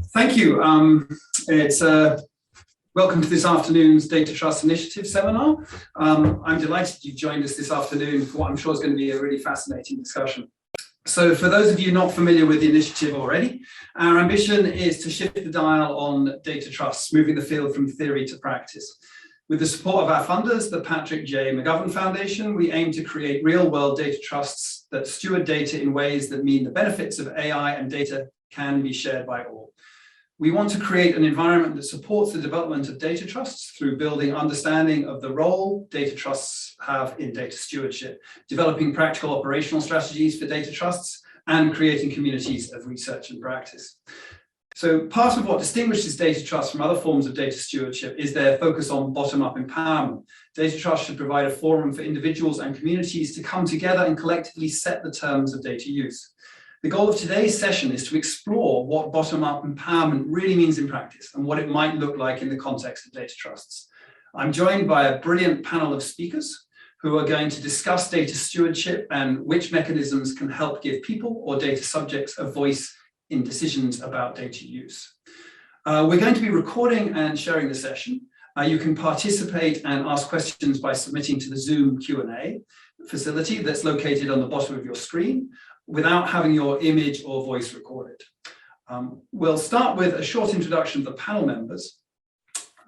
Thank you. Welcome to this afternoon's Data Trust Initiative seminar. I'm delighted you've joined us this afternoon for what I'm sure is going to be a really fascinating discussion. So for those of you not familiar with the initiative already, our ambition is to shift the dial on data trusts, moving the field from theory to practice. With the support of our funders, the Patrick J. McGovern Foundation, we aim to create real-world data trusts that steward data in ways that mean the benefits of AI and data can be shared by all. We want to create an environment that supports the development of data trusts through building understanding of the role data trusts have in data stewardship, developing practical operational strategies for data trusts, and creating communities of research and practice. So part of what distinguishes data trusts from other forms of data stewardship is their focus on bottom-up empowerment. Data trusts should provide a forum for individuals and communities to come together and collectively set the terms of data use. The goal of today's session is to explore what bottom-up empowerment really means in practice and what it might look like in the context of data trusts. I'm joined by a brilliant panel of speakers who are going to discuss data stewardship and which mechanisms can help give people or data subjects a voice in decisions about data use. We're going to be recording and sharing the session. You can participate and ask questions by submitting to the Zoom Q&A facility that's located on the bottom of your screen, without having your image or voice recorded. We'll start with a short introduction of the panel members.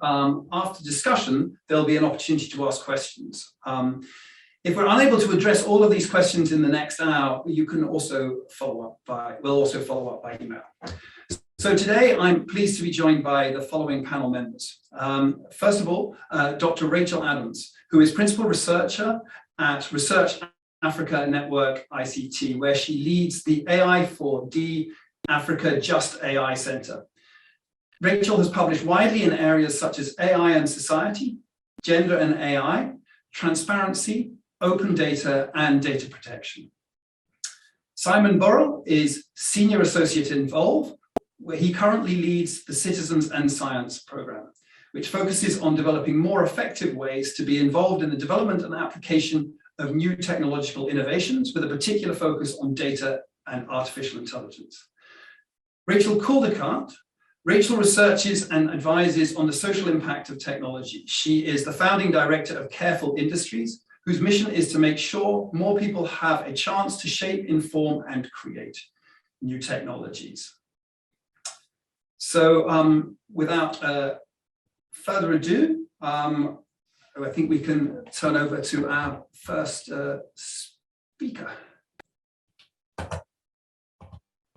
After discussion, there'll be an opportunity to ask questions. If we're unable to address all of these questions in the next hour, you can also we'll also follow up by email. So today, I'm pleased to be joined by the following panel members. First of all, Dr. Rachel Adams, who is Principal Researcher at Research Africa Network ICT, where she leads the AI for D Africa Just AI Center. Rachel has published widely in areas such as AI and society, gender and AI, transparency, open data, and data protection. Simon Burall is Senior Associate in Volve, where he currently leads the Citizens and Science program, which focuses on developing more effective ways to be involved in the development and application of new technological innovations with a particular focus on data and artificial intelligence. Rachel Coldicutt. Rachel researches and advises on the social impact of technology. She is the founding director of Careful Industries, whose mission is to make sure more people have a chance to shape, inform, and create new technologies. So without further ado, I think we can turn over to our first speaker,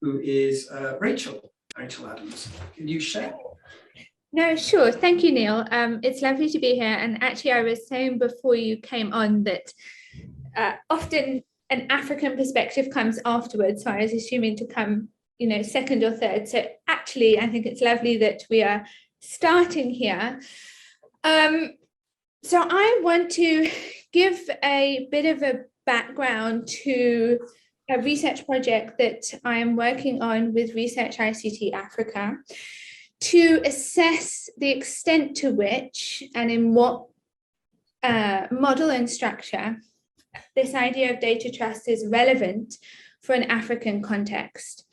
who is Rachel Adams. Can you share? No, sure. Thank you, Neil. It's lovely to be here. And actually, I was saying before you came on that often an African perspective comes afterwards. So I was assuming to come, second or third. So actually, I think it's lovely that we are starting here. So I want to give a bit of a background to a research project that I am working on with Researcher ICT Africa to assess the extent to which and in what model and structure this idea of data trust is relevant for an African context.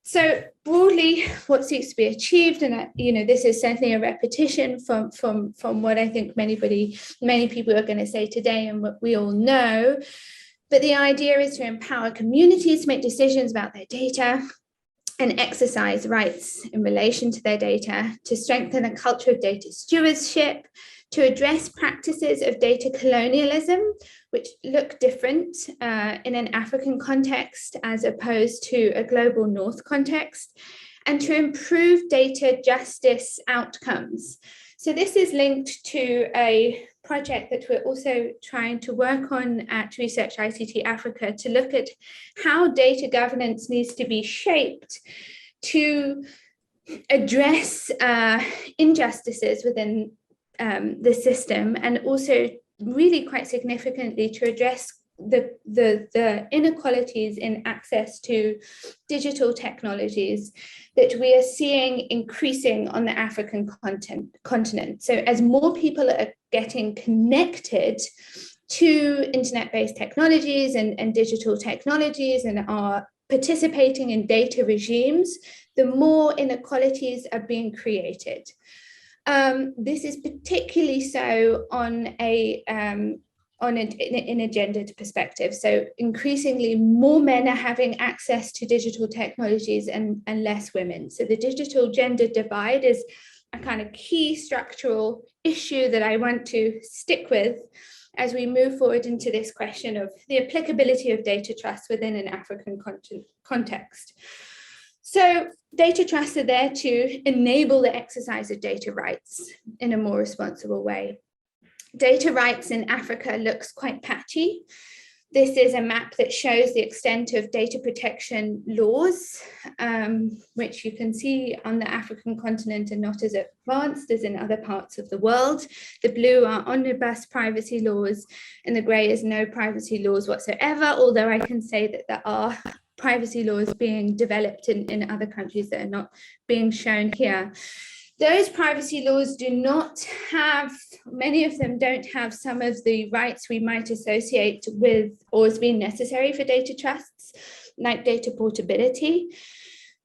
So broadly, what seeks to be achieved, and this is certainly a repetition from what I think many people are going to say today and what we all know, but the idea is to empower communities to make decisions about their data and exercise rights in relation to their data, to strengthen a culture of data stewardship, to address practices of data colonialism, which look different in an African context as opposed to a global North context, and to improve data justice outcomes. So this is linked to a project that we're also trying to work on at Research ICT Africa to look at how data governance needs to be shaped to address injustices within the system, and also really quite significantly to address the inequalities in access to digital technologies that we are seeing increasing on the African continent. So as more people are getting connected to internet-based technologies and digital technologies and are participating in data regimes, the more inequalities are being created. This is particularly so in a gendered perspective. So increasingly more men are having access to digital technologies and less women. So the digital gender divide is a kind of key structural issue that I want to stick with as we move forward into this question of the applicability of data trusts within an African context. So data trusts are there to enable the exercise of data rights in a more responsible way. Data rights in Africa looks quite patchy. This is a map that shows the extent of data protection laws, which you can see on the African continent are not as advanced as in other parts of the world. The blue are omnibus privacy laws, and the grey is no privacy laws whatsoever, although I can say that there are privacy laws being developed in other countries that are not being shown here. Those privacy laws do not have, many of them don't have some of the rights we might associate with or as being necessary for data trusts, like data portability.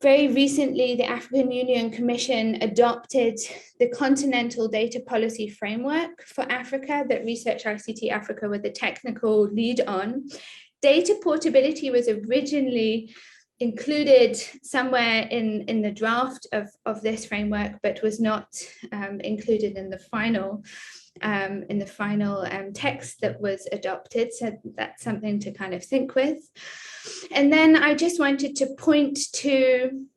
Very recently, the African Union Commission adopted the Continental Data Policy Framework for Africa that Researcher ICT Africa were the technical lead on. Data portability was originally included somewhere in the draft of this framework, but was not included in the final text that was adopted. So that's something to kind of think with. And then I just wanted to point to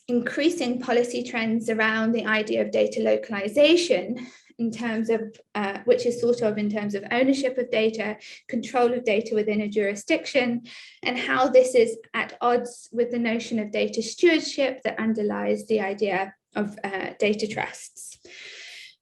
increasing policy trends around the idea of data localization in terms of, which is thought of in terms of ownership of data, control of data within a jurisdiction, and how this is at odds with the notion of data stewardship that underlies the idea of data trusts.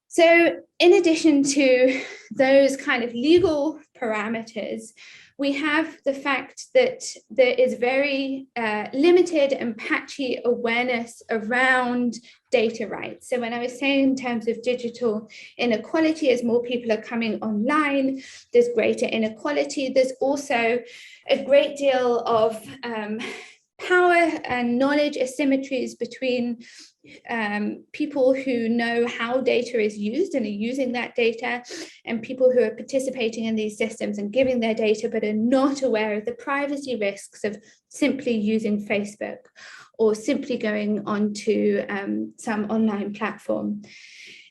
So in addition to those kind of legal parameters, we have the fact that there is very limited and patchy awareness around data rights. So when I was saying in terms of digital inequality, as more people are coming online, there's greater inequality. There's also a great deal of power and knowledge asymmetries between people who know how data is used and are using that data, and people who are participating in these systems and giving their data but are not aware of the privacy risks of simply using Facebook or simply going onto some online platform.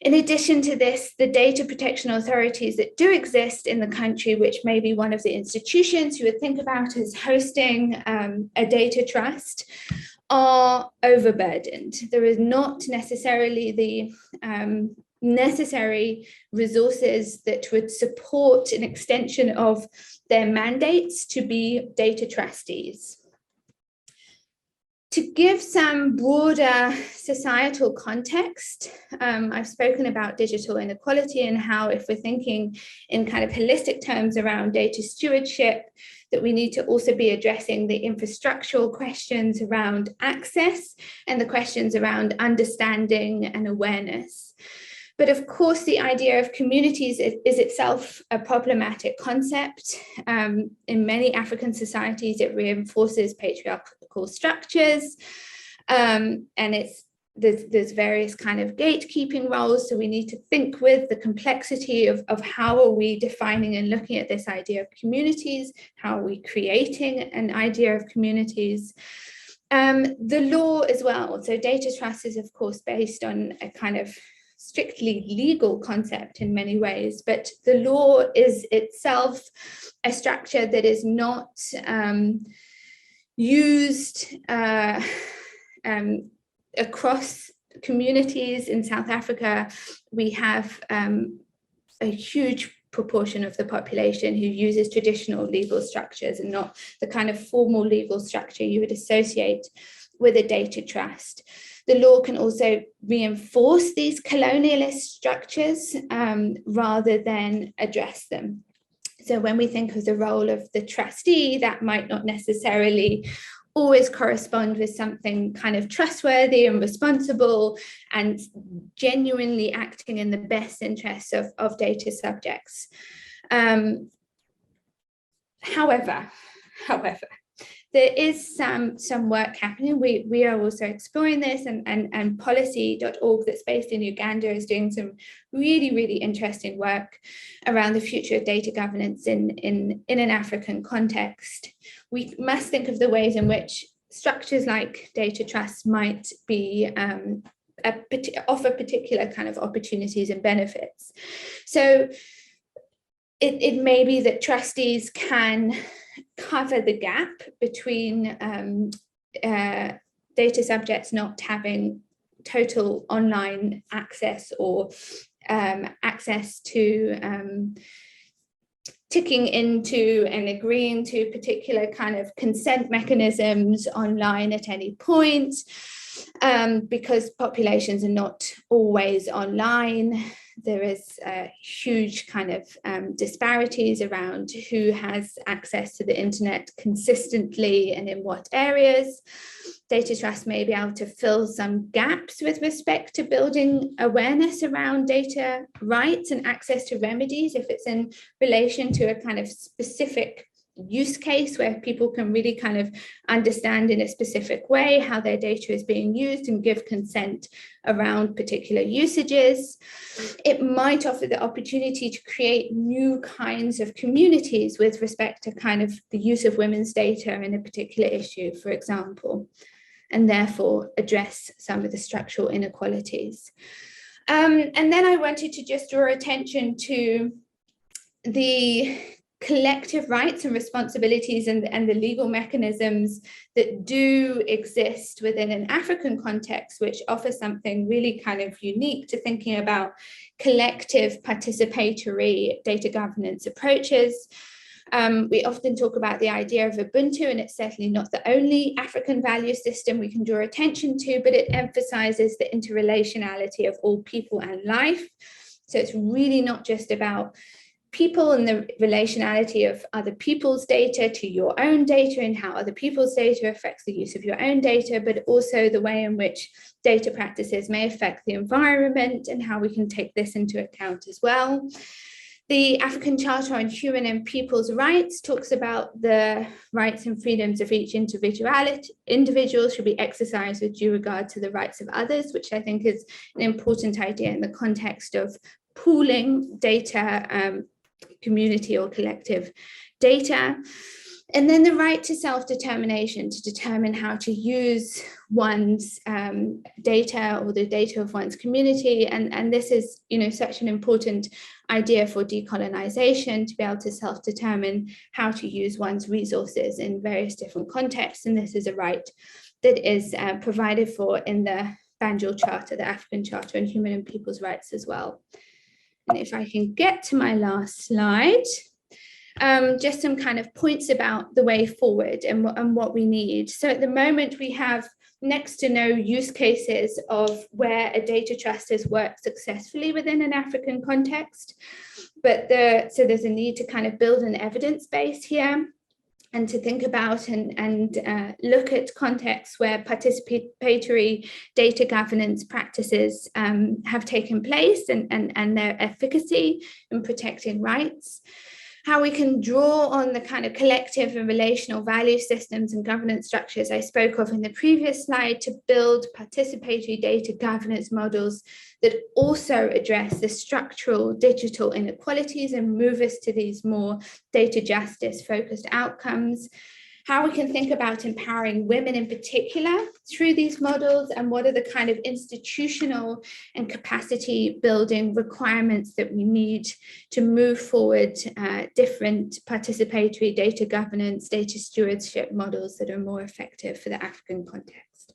In addition to this, the data protection authorities that do exist in the country, which may be one of the institutions you would think about as hosting a data trust, are overburdened. There is not necessarily the necessary resources that would support an extension of their mandates to be data trustees. To give some broader societal context, I've spoken about digital inequality and how, if we're thinking in kind of holistic terms around data stewardship, that we need to also be addressing the infrastructural questions around access and the questions around understanding and awareness. But of course, the idea of communities is itself a problematic concept. In many African societies, it reinforces patriarchal structures, and there's various kind of gatekeeping roles. So we need to think with the complexity of how are we defining and looking at this idea of communities? How are we creating an idea of communities? The law as well. So data trust is, of course, based on a kind of strictly legal concept in many ways, but the law is itself a structure that is not used across communities. In South Africa, we have a huge proportion of the population who uses traditional legal structures and not the kind of formal legal structure you would associate with a data trust. The law can also reinforce these colonialist structures rather than address them. So when we think of the role of the trustee, that might not necessarily always correspond with something kind of trustworthy and responsible and genuinely acting in the best interests of data subjects. However, there is some work happening. We are also exploring this, and policy.org, that's based in Uganda, is doing some really, really interesting work around the future of data governance in an African context. We must think of the ways in which structures like data trusts might be offer particular kind of opportunities and benefits. So it may be that trustees can cover the gap between data subjects not having total online access or access to ticking into and agreeing to particular kind of consent mechanisms online at any point, because populations are not always online. There is huge kind of disparities around who has access to the internet consistently and in what areas. Data trusts may be able to fill some gaps with respect to building awareness around data rights and access to remedies if it's in relation to a kind of specific use case where people can really kind of understand in a specific way how their data is being used and give consent around particular usages. It might offer the opportunity to create new kinds of communities with respect to kind of the use of women's data in a particular issue, for example, and therefore address some of the structural inequalities. And then I wanted to just draw attention to the collective rights and responsibilities and the legal mechanisms that do exist within an African context, which offer something really kind of unique to thinking about collective participatory data governance approaches. We often talk about the idea of Ubuntu, and it's certainly not the only African value system we can draw attention to, but it emphasizes the interrelationality of all people and life. So it's really not just about people and the relationality of other people's data to your own data and how other people's data affects the use of your own data, but also the way in which data practices may affect the environment and how we can take this into account as well. The African Charter on Human and People's Rights talks about the rights and freedoms of each individual should be exercised with due regard to the rights of others, which I think is an important idea in the context of pooling data, community or collective data. And then the right to self-determination, to determine how to use one's data or the data of one's community. And this is, such an important idea for decolonization, to be able to self-determine how to use one's resources in various different contexts. And this is a right that is provided for in the Banjul Charter, the African Charter on Human and People's Rights as well. And if I can get to my last slide, just some kind of points about the way forward and what we need. So at the moment, we have next to no use cases of where a data trust has worked successfully within an African context. But so there's a need to kind of build an evidence base here and to think about and look at contexts where participatory data governance practices have taken place and their efficacy in protecting rights. How we can draw on the kind of collective and relational value systems and governance structures I spoke of in the previous slide to build participatory data governance models that also address the structural digital inequalities and move us to these more data justice focused outcomes. How we can think about empowering women in particular through these models, and what are the kind of institutional and capacity building requirements that we need to move forward different participatory data governance, data stewardship models that are more effective for the African context.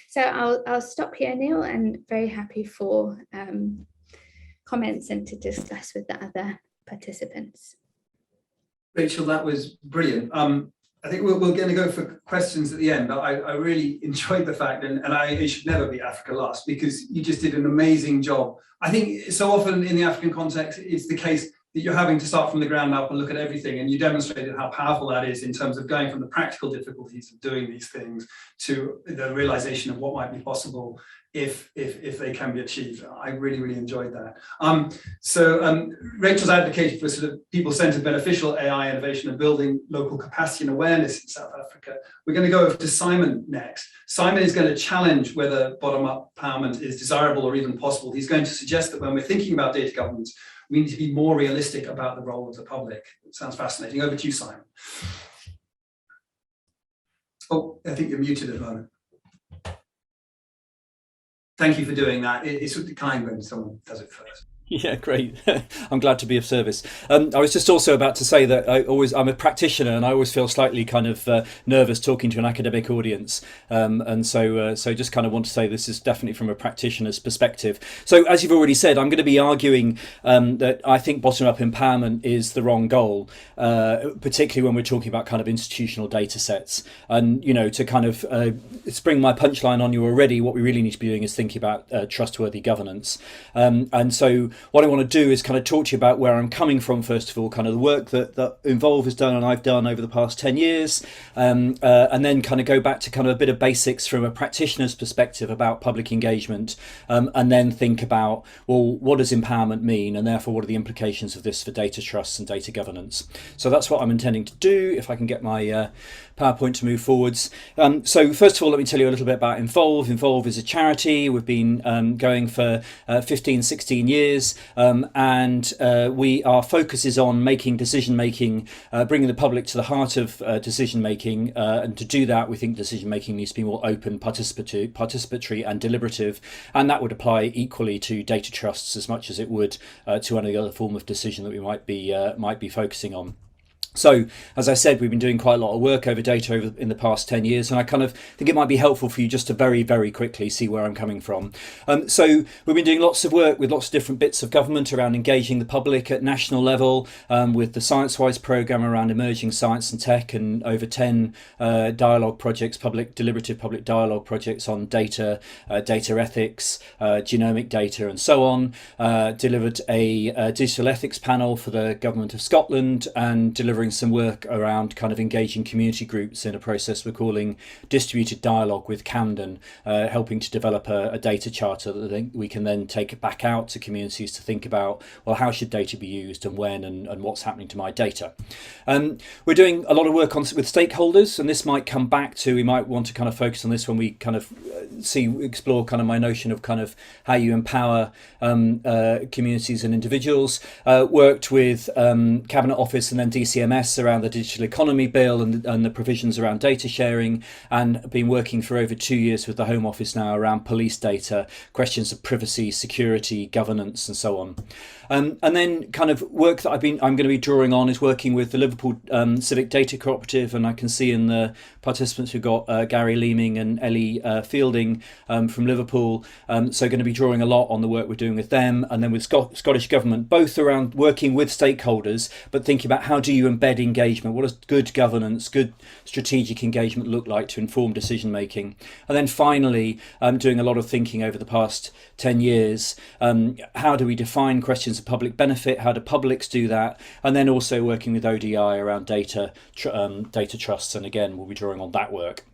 So I'll stop here, Neil, and very happy for comments and to discuss with the other participants. Rachel, that was brilliant. I think we're going to go for questions at the end, but I really enjoyed the fact, and it should never be Africa last, because you just did an amazing job. I think so often in the African context, it's the case that you're having to start from the ground up and look at everything, and you demonstrated how powerful that is in terms of going from the practical difficulties of doing these things to the realization of what might be possible if they can be achieved. I really enjoyed that. Rachel's advocated for sort of people-centered beneficial AI innovation and building local capacity and awareness in South Africa. We're going to go over to Simon next. Simon is going to challenge whether bottom-up empowerment is desirable or even possible. He's going to suggest that when we're thinking about data governance, we need to be more realistic about the role of the public. It sounds fascinating. Over to you, Simon. Oh, I think you're muted at the moment. Thank you for doing that. It's sort of kind when someone does it first. Yeah, great. I'm glad to be of service. I was just also about to say that I'm a practitioner, and I always feel slightly kind of nervous talking to an academic audience, and so just kind of want to say this is definitely from a practitioner's perspective. So as you've already said, I'm going to be arguing that I think bottom-up empowerment is the wrong goal, particularly when we're talking about kind of institutional data sets. And to kind of spring my punchline on you already, what we really need to be doing is thinking about trustworthy governance. And so what I want to do is kind of talk to you about where I'm coming from, first of all, kind of the work that Involve has done and I've done over the past 10 years, and then kind of go back to kind of a bit of basics from a practitioner's perspective about public engagement, and then think about, well, what does empowerment mean, and therefore what are the implications of this for data trusts and data governance. So that's what I'm intending to do, if I can get my PowerPoint to move forwards. So first of all, let me tell you a little bit about Involve. Involve is a charity. We've been going for 15, 16 years, and our focus is on making decision making, bringing the public to the heart of decision making, and to do that we think decision making needs to be more open, participatory and deliberative, and that would apply equally to data trusts as much as it would to any other form of decision that we might be focusing on. So, as I said, we've been doing quite a lot of work over data in the past 10 years, and I kind of think it might be helpful for you just to very, very quickly see where I'm coming from. So we've been doing lots of work with lots of different bits of government around engaging the public at national level, with the ScienceWise programme around emerging science and tech, and over 10 dialogue projects, deliberative public dialogue projects on data, data ethics, genomic data and so on. Delivered a digital ethics panel for the Government of Scotland, and delivering some work around kind of engaging community groups in a process we're calling distributed dialogue with Camden, helping to develop a data charter that we can then take back out to communities to think about, well, how should data be used and when, and what's happening to my data. We're doing a lot of work with stakeholders, and this might come back to, we might want to kind of focus on this when we kind of explore kind of my notion of kind of how you empower communities and individuals. Worked with Cabinet Office and then DCMS around the Digital Economy Bill and the provisions around data sharing, and been working for over 2 years with the Home Office now around police data, questions of privacy, security, governance and so on. And then kind of work that I'm going to be drawing on is working with the Liverpool Civic Data Cooperative, and I can see in the participants we've got Gary Leeming and Ellie Fielding from Liverpool, so going to be drawing a lot on the work we're doing with them, and then with Scottish Government, both around working with stakeholders but thinking about how do you embed engagement, what does good governance, good strategic engagement look like to inform decision making. And then finally doing a lot of thinking over the past 10 years, how do we define questions of public benefit, how do publics do that, and then also working with ODI around data trusts, and again we'll be drawing on that work.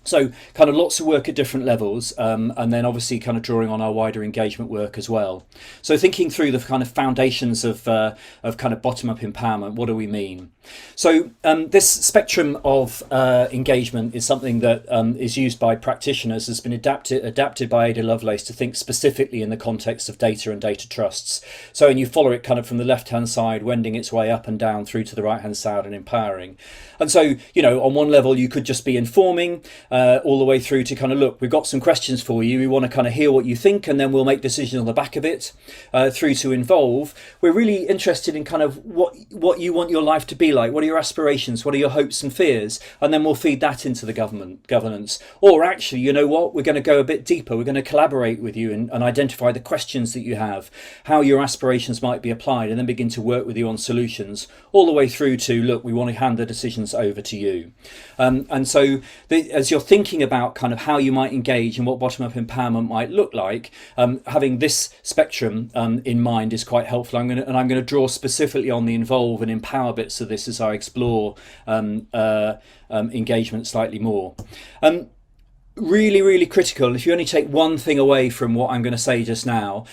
So kind of lots of work at different levels, and then obviously kind of drawing on our wider engagement work as well. So thinking through the kind of foundations of kind of bottom-up empowerment, what do we mean? So this spectrum of engagement is something that is used by practitioners, has been adapted by Ada Lovelace to think specifically in the context of data and data trusts. So, and you follow it kind of from the left-hand side, wending its way up and down through to the right-hand side and empowering. And so, on one level you could just be informing, all the way through to kind of, look, we've got some questions for you, we want to kind of hear what you think, and then we'll make decisions on the back of it, through to Involve. We're really interested in kind of what you want your life to be like, what are your aspirations, what are your hopes and fears, and then we'll feed that into the governance. Or actually, you know what, we're going to go a bit deeper, we're going to collaborate with you and identify the questions that you have, how your aspirations might be applied, and then begin to work with you on solutions, all the way through to, look, we want to hand the decisions over to you. And so as you're thinking about kind of how you might engage and what bottom-up empowerment might look like, having this spectrum in mind is quite helpful. I'm going to draw specifically on the Involve and empower bits of this as I explore engagement slightly more. really, really critical. If you only take one thing away from what I'm going to say just now,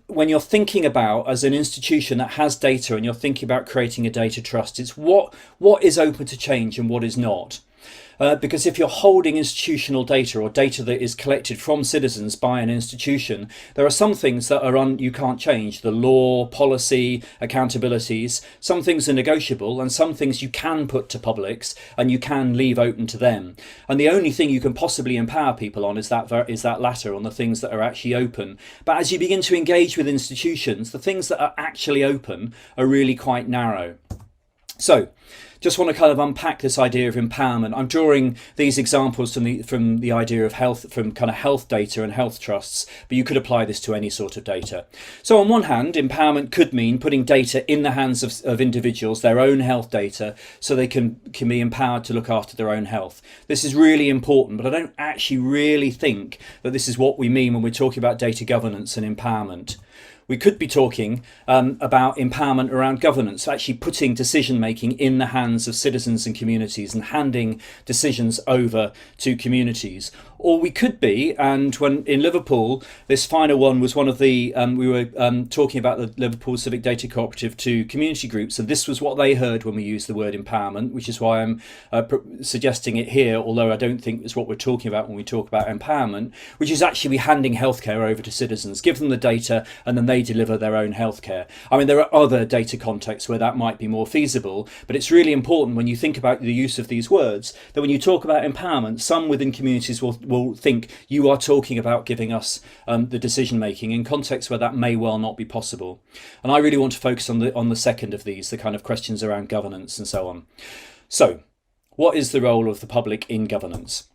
when you're thinking about, as an institution that has data and you're thinking about creating a data trust, it's what is open to change and what is not. Because if you're holding institutional data or data that is collected from citizens by an institution, there are some things that are you can't change. The law, policy, accountabilities. Some things are negotiable and some things you can put to publics and you can leave open to them. And the only thing you can possibly empower people on is that latter, on the things that are actually open. But as you begin to engage with institutions, the things that are actually open are really quite narrow. So, just want to kind of unpack this idea of empowerment. I'm drawing these examples from the idea of health, from kind of health data and health trusts, but you could apply this to any sort of data. So on one hand, empowerment could mean putting data in the hands of individuals, their own health data, so they can be empowered to look after their own health. This is really important, but I don't actually really think that this is what we mean when we're talking about data governance and empowerment. We could be talking about empowerment around governance, actually putting decision making in the hands of citizens and communities and handing decisions over to communities. Or we could be, and when in Liverpool, this final one was one of the, we were talking about the Liverpool Civic Data Cooperative to community groups, and this was what they heard when we used the word empowerment, which is why I'm suggesting it here, although I don't think it's what we're talking about when we talk about empowerment, which is actually handing healthcare over to citizens, give them the data, and then they deliver their own healthcare. I mean, there are other data contexts where that might be more feasible, but it's really important when you think about the use of these words, that when you talk about empowerment, some within communities will think you are talking about giving us the decision making in contexts where that may well not be possible. And I really want to focus on the second of these, the kind of questions around governance and so on. So, what is the role of the public in governance?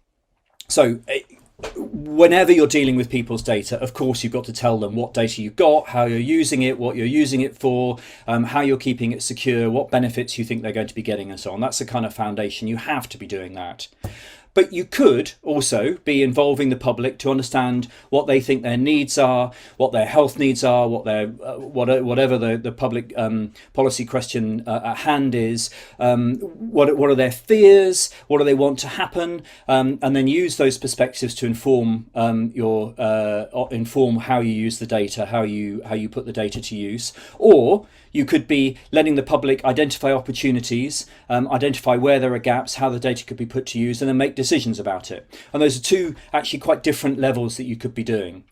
So, whenever you're dealing with people's data, of course, you've got to tell them what data you've got, how you're using it, what you're using it for, how you're keeping it secure, what benefits you think they're going to be getting and so on. That's the kind of foundation. You have to be doing that. But you could also be involving the public to understand what they think their needs are, what their health needs are, what their whatever the public policy question at hand is, what are their fears, what do they want to happen, and then use those perspectives to inform inform how you use the data, how you put the data to use. Or you could be letting the public identify opportunities, identify where there are gaps, how the data could be put to use, and then make decisions about it. And those are two actually quite different levels that you could be doing.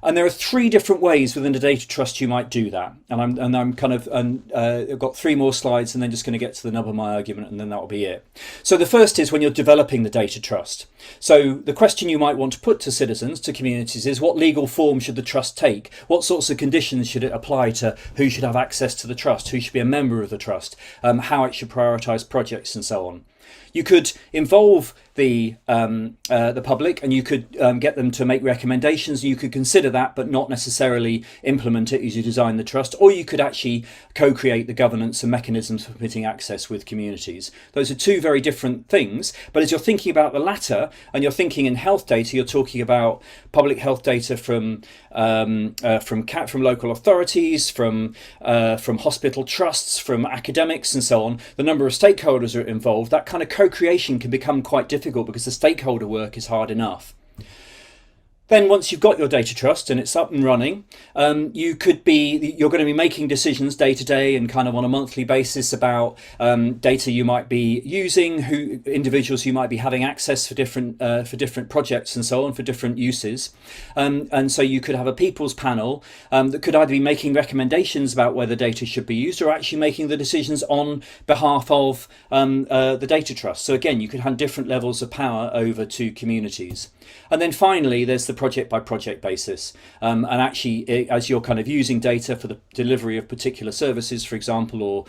And there are three different ways within a data trust you might do that. And I've got three more slides and then just going to get to the nub of my argument, and then that will be it. So the first is when you're developing the data trust. So the question you might want to put to citizens, to communities, is what legal form should the trust take? What sorts of conditions should it apply to? Who should have access to the trust? Who should be a member of the trust? How it should prioritise projects and so on. You could involve the public, and you could get them to make recommendations. You could consider that, but not necessarily implement it as you design the trust. Or you could actually co-create the governance and mechanisms for permitting access with communities. Those are two very different things. But as you're thinking about the latter, and you're thinking in health data, you're talking about public health data from local authorities, from hospital trusts, from academics, and so on. The number of stakeholders are involved. That kind of co-creation can become quite difficult because the stakeholder work is hard enough. Then once you've got your data trust and it's up and running, you're going to be making decisions day to day and kind of on a monthly basis about data you might be using, who individuals you might be having access for different projects and so on, for different uses. And so you could have a people's panel that could either be making recommendations about where the data should be used or actually making the decisions on behalf of the data trust. So again, you could have different levels of power over to communities. And then finally, there's the project by project basis. And actually, as you're kind of using data for the delivery of particular services, for example, or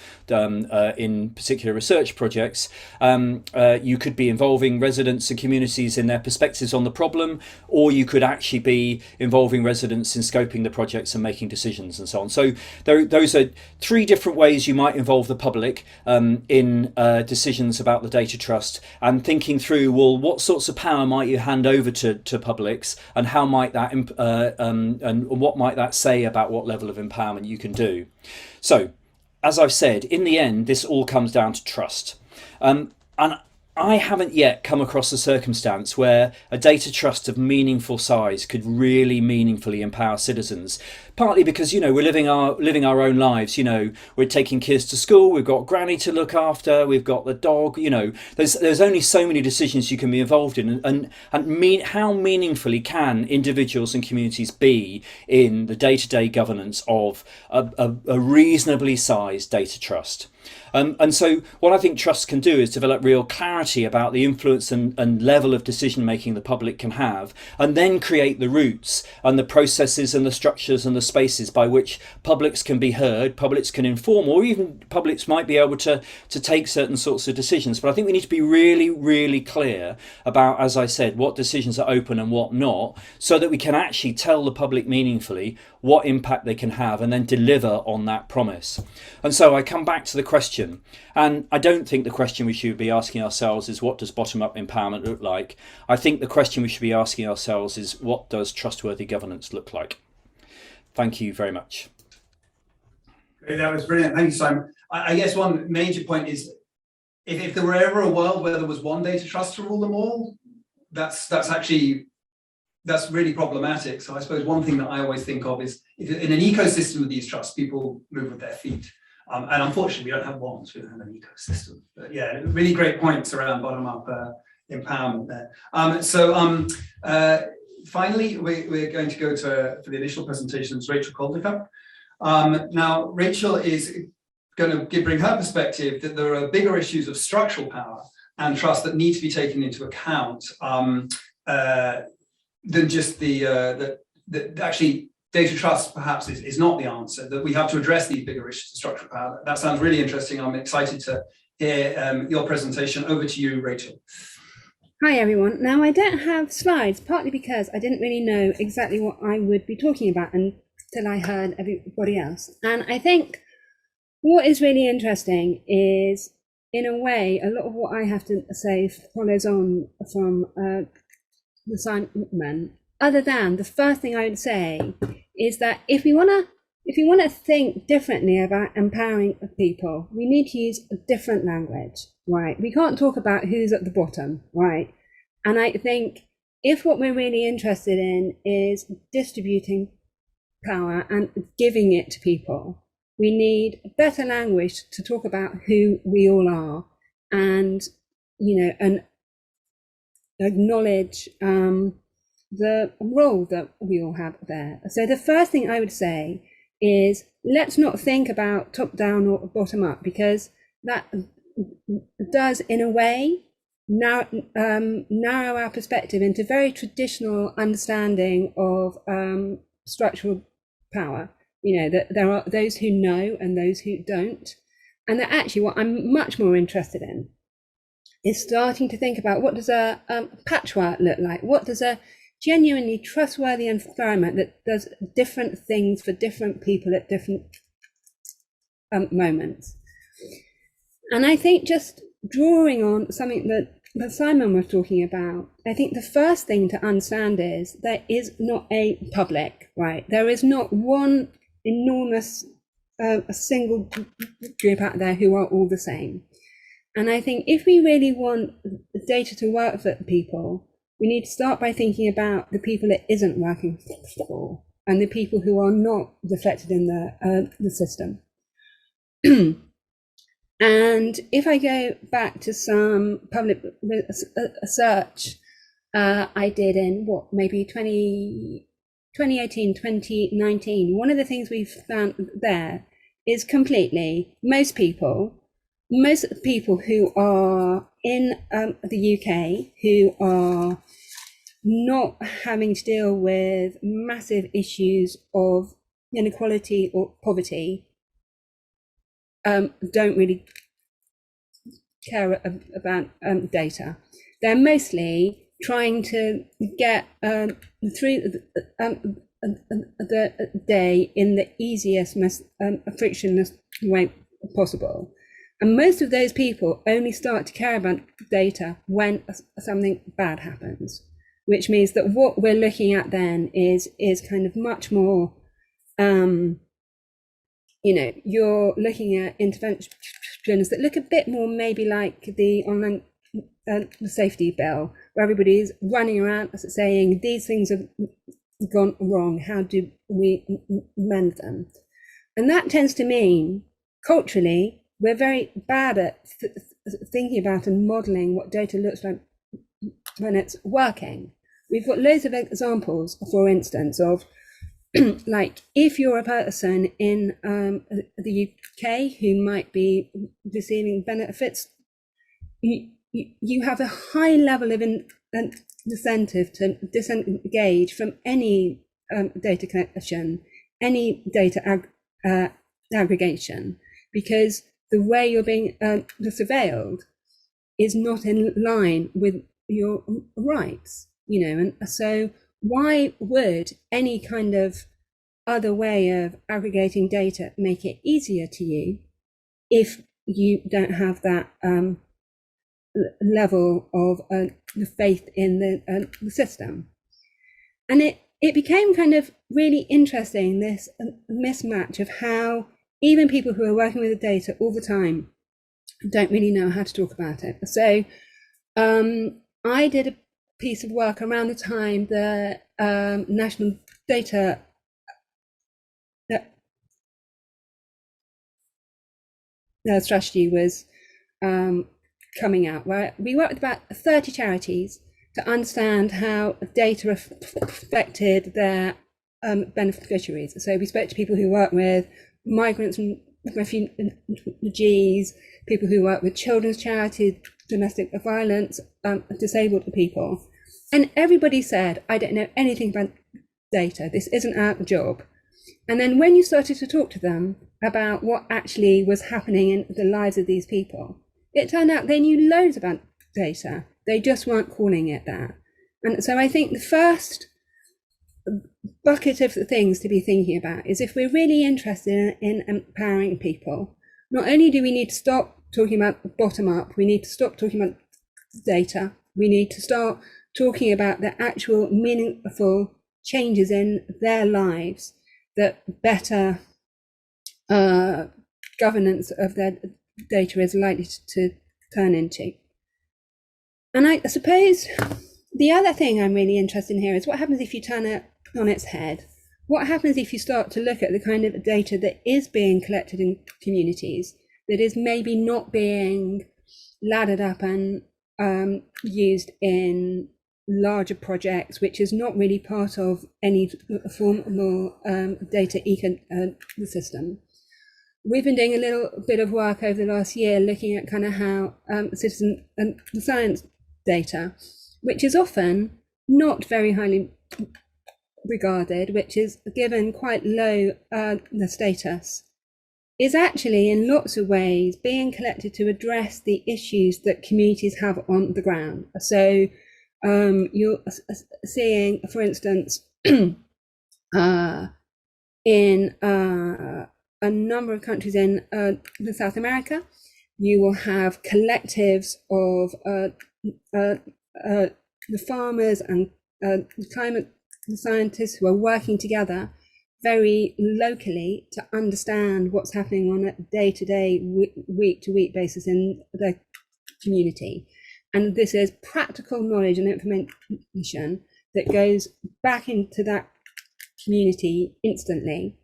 in particular research projects, you could be involving residents and communities in their perspectives on the problem, or you could actually be involving residents in scoping the projects and making decisions and so on. So those are three different ways you might involve the public in decisions about the data trust, and thinking through, well, what sorts of power might you hand over to publics, and how might that and what might that say about what level of empowerment you can do. So, as I've said, in the end, this all comes down to trust. And I haven't yet come across a circumstance where a data trust of meaningful size could really meaningfully empower citizens. Partly because, you know, we're living our own lives. You know, we're taking kids to school, we've got granny to look after, we've got the dog. You know, there's only so many decisions you can be involved in, and how meaningfully can individuals and communities be in the day-to-day governance of a reasonably sized data trust. And so what I think trusts can do is develop real clarity about the influence and level of decision making the public can have, and then create the routes and the processes and the structures and the spaces by which publics can be heard, publics can inform, or even publics might be able to take certain sorts of decisions. But I think we need to be really, really clear about, as I said, what decisions are open and what not, so that we can actually tell the public meaningfully what impact they can have and then deliver on that promise. And so I come back to the question, and I don't think the question we should be asking ourselves is, what does bottom-up empowerment look like? I think the question we should be asking ourselves is, what does trustworthy governance look like? Thank you very much. Great, that was brilliant. Thank you, Simon. I guess one major point is, if there were ever a world where there was one data trust to rule them all, that's really problematic. So I suppose one thing that I always think of is, if in an ecosystem of these trusts, people move with their feet. And unfortunately, we don't have one, so we don't have an ecosystem. But yeah, really great points around bottom-up empowerment there. Finally, we're going to go to, for the initial presentations, Rachel Coldicutt. Now, Rachel is going to bring her perspective that there are bigger issues of structural power and trust that need to be taken into account than just actually data trust perhaps is not the answer, that we have to address these bigger issues of structural power. That sounds really interesting. I'm excited to hear your presentation. Over to you, Rachel. Hi everyone. Now, I don't have slides, partly because I didn't really know exactly what I would be talking about until I heard everybody else. And I think what is really interesting is, in a way, a lot of what I have to say follows on from the Simon, other than the first thing I would say is that if we want to think differently about empowering people, we need to use a different language, right? We can't talk about who's at the bottom, right? And I think if what we're really interested in is distributing power and giving it to people, we need a better language to talk about who we all are, and, you know, and acknowledge the role that we all have there. So the first thing I would say is, let's not think about top down or bottom up, because that does, in a way, narrow our perspective into very traditional understanding of structural power. You know, that there are those who know and those who don't, and that actually what I'm much more interested in is starting to think about, what does a patchwork look like? What does a genuinely trustworthy environment that does different things for different people at different moments? And I think, just drawing on something that Simon was talking about, I think the first thing to understand is there is not a public, right? There is not one enormous a single group out there who are all the same. And I think if we really want data to work for people, we need to start by thinking about the people it isn't working for, and the people who are not reflected in the system. And if I go back to some public research I did in maybe 2018, 2019, one of the things we've found there is most people who are in the UK, who are not having to deal with massive issues of inequality or poverty, don't really care about data. They're mostly trying to get through the day in the easiest, most frictionless way possible. And most of those people only start to care about data when something bad happens, which means that what we're looking at then is kind of much more, you're looking at interventions that look a bit more maybe like the online the safety bill, where everybody's running around saying these things have gone wrong, how do we mend them? And that tends to mean culturally we're very bad at thinking about and modeling what data looks like when it's working. We've got loads of examples, for instance, of like if you're a person in the UK who might be receiving benefits, you have a high level of incentive to disengage from any data collection, any data aggregation, because the way you're being surveilled is not in line with your rights, you know. And so why would any kind of other way of aggregating data make it easier to you if you don't have that level of faith in the system? And it became kind of really interesting, this mismatch of how even people who are working with the data all the time don't really know how to talk about it. So I did a piece of work around the time the national data strategy was coming out, where we worked with about 30 charities to understand how data affected their beneficiaries. So we spoke to people who work with migrants and refugees, people who work with children's charities, domestic violence, disabled people. And everybody said, I don't know anything about data, this isn't our job. And then when you started to talk to them about what actually was happening in the lives of these people, it turned out they knew loads about data, they just weren't calling it that. And so I think the first bucket of things to be thinking about is, if we're really interested in empowering people, not only do we need to stop talking about bottom up, we need to stop talking about data, we need to start talking about the actual meaningful changes in their lives that better governance of their data is likely to turn into. And I suppose the other thing I'm really interested in here is what happens if you turn it on its head? What happens if you start to look at the kind of data that is being collected in communities, that is maybe not being laddered up and used in larger projects, which is not really part of any formal data ecosystem. We've been doing a little bit of work over the last year looking at kind of how citizen and science data, which is often not very highly regarded, which is given quite low the status, is actually in lots of ways being collected to address the issues that communities have on the ground. So you're seeing, for instance, in a number of countries in South America, you will have collectives of the farmers and climate scientists who are working together very locally to understand what's happening on a day-to-day, week-to-week basis in the community. And this is practical knowledge and information that goes back into that community instantly.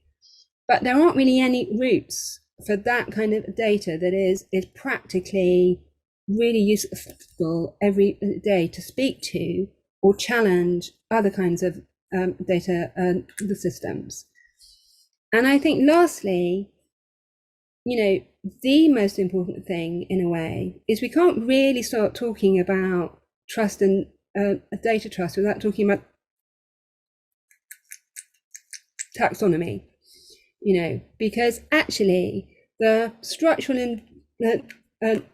But there aren't really any routes for that kind of data that is practically really useful every day to speak to or challenge other kinds of data the systems. And I think lastly, you know, the most important thing in a way is we can't really start talking about trust and data trust without talking about taxonomy, you know, because actually the structural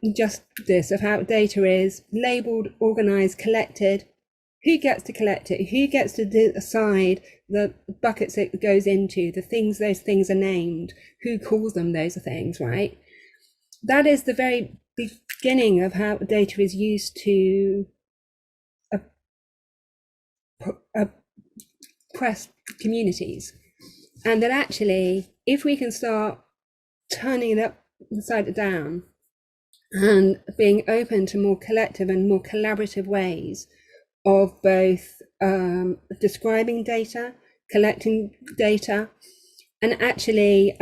injustice of how data is labeled, organized, collected, who gets to collect it, who gets to decide the buckets it goes into, the things those things are named, who calls them those things, right? That is the very beginning of how data is used to oppress communities. And that actually, if we can start turning it upside down and being open to more collective and more collaborative ways of both describing data, collecting data, and actually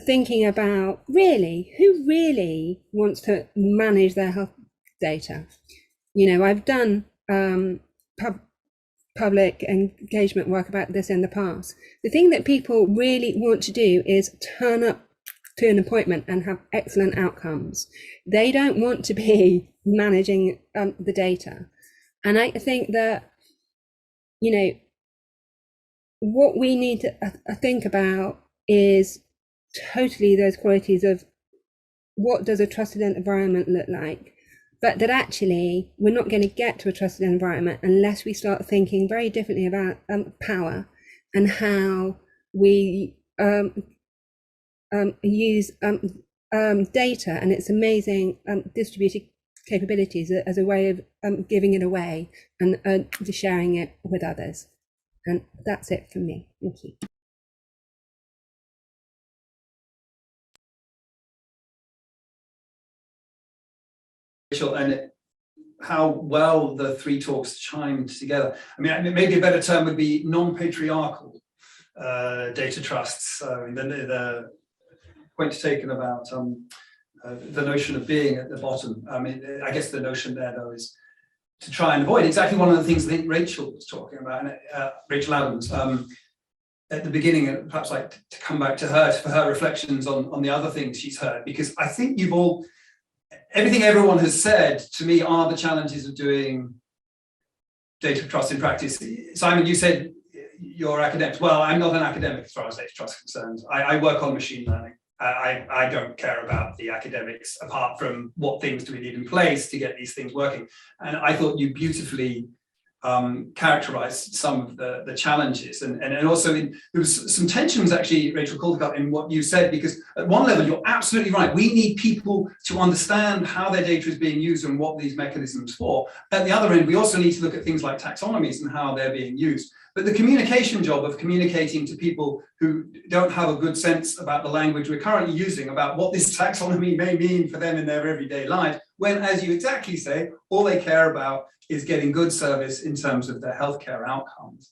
thinking about who really wants to manage their health data. I've done public engagement work about this in the past. The thing that people really want to do is turn up to an appointment and have excellent outcomes. They don't want to be managing the data. And I think that, what we need to think about is totally those qualities of what does a trusted environment look like, but that actually we're not going to get to a trusted environment unless we start thinking very differently about power and how we use data and its amazing distributed capabilities as a way of giving it away and sharing it with others. And that's it from me. Thank you. Rachel, and how well the three talks chimed together. I mean, maybe a better term would be non-patriarchal data trusts. The point taken about the notion of being at the bottom. I mean, I guess the notion there, though, is to try and avoid exactly one of the things I think Rachel was talking about, Rachel Adams, at the beginning, and perhaps like to come back to her for her reflections on the other things she's heard, because I think everything everyone has said to me are the challenges of doing data trust in practice. Simon, you said you're academic. Well, I'm not an academic as far as data trust is concerned. I work on machine learning. I don't care about the academics apart from what things do we need in place to get these things working. And I thought you beautifully characterized some of the challenges, and also there was some tensions actually, Rachel Coldicutt, in what you said, because at one level you're absolutely right. We need people to understand how their data is being used and what these mechanisms for. At the other end, we also need to look at things like taxonomies and how they're being used. But the communication job of communicating to people who don't have a good sense about the language we're currently using, about what this taxonomy may mean for them in their everyday life, when, as you exactly say, all they care about is getting good service in terms of their healthcare outcomes,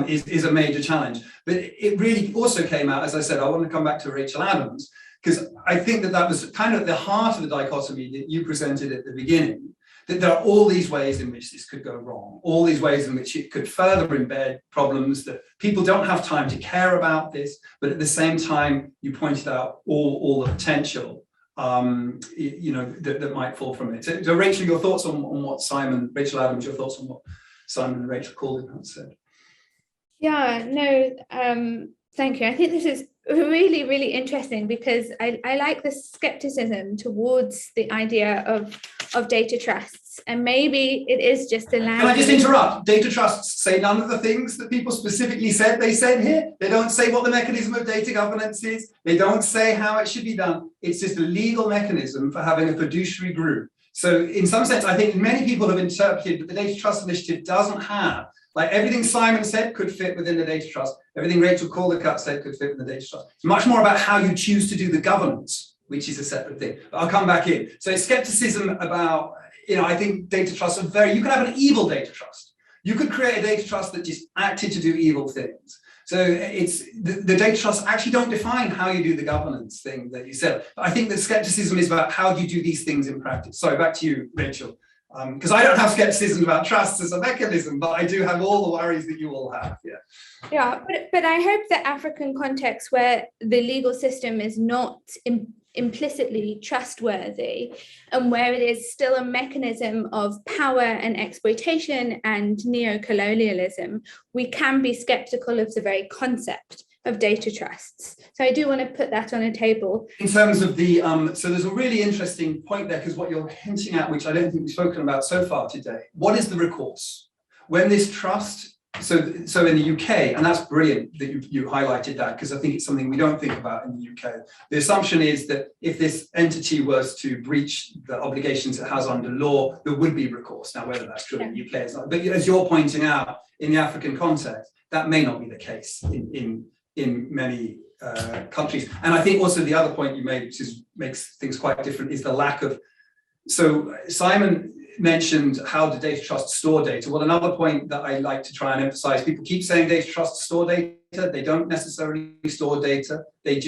is a major challenge. But it really also came out, as I said, I want to come back to Rachel Adams, because I think that was kind of the heart of the dichotomy that you presented at the beginning, that there are all these ways in which this could go wrong, all these ways in which it could further embed problems, that people don't have time to care about this, but at the same time, you pointed out all the potential that might fall from it. So Rachel, your thoughts on what Rachel Adams, your thoughts on what Simon and Rachel Coldicutt said? Yeah, no, thank you. I think this is really, really interesting, because I like the skepticism towards the idea of data trusts, and maybe it is just a language. Can I just interrupt? Data trusts say none of the things that people specifically said they said here. They don't say what the mechanism of data governance is. They don't say how it should be done. It's just a legal mechanism for having a fiduciary group. So in some sense, I think many people have interpreted that the Data Trust Initiative doesn't have, like everything Simon said could fit within the data trust, everything Rachel Coldicutt said could fit in the data trust. It's much more about how you choose to do the governance, which is a separate thing. But I'll come back in. So skepticism about, I think data trusts are you can have an evil data trust. You could create a data trust that just acted to do evil things. So it's the data trusts actually don't define how you do the governance thing that you said. But I think that skepticism is about how do you do these things in practice. Sorry, back to you, Rachel. Because I don't have skepticism about trusts as a mechanism, but I do have all the worries that you all have. Yeah, but I hope the African context where the legal system is not implicitly trustworthy, and where it is still a mechanism of power and exploitation and neo-colonialism, we can be skeptical of the very concept of data trusts. So I do want to put that on a table. In terms of the, so there's a really interesting point there, because what you're hinting at, which I don't think we've spoken about so far today, what is the recourse? When this trust, so in the UK, and that's brilliant that you highlighted that, because I think it's something we don't think about in the UK. The assumption is that if this entity was to breach the obligations it has under law, there would be recourse. Now, whether that's true in the UK is not, but as you're pointing out, in the African context, that may not be the case in many countries. And I think also the other point you made, which makes things quite different, is the lack of. So Simon mentioned how do data trusts store data. Well, another point that I like to try and emphasize, people keep saying data trusts store data. They don't necessarily store data. They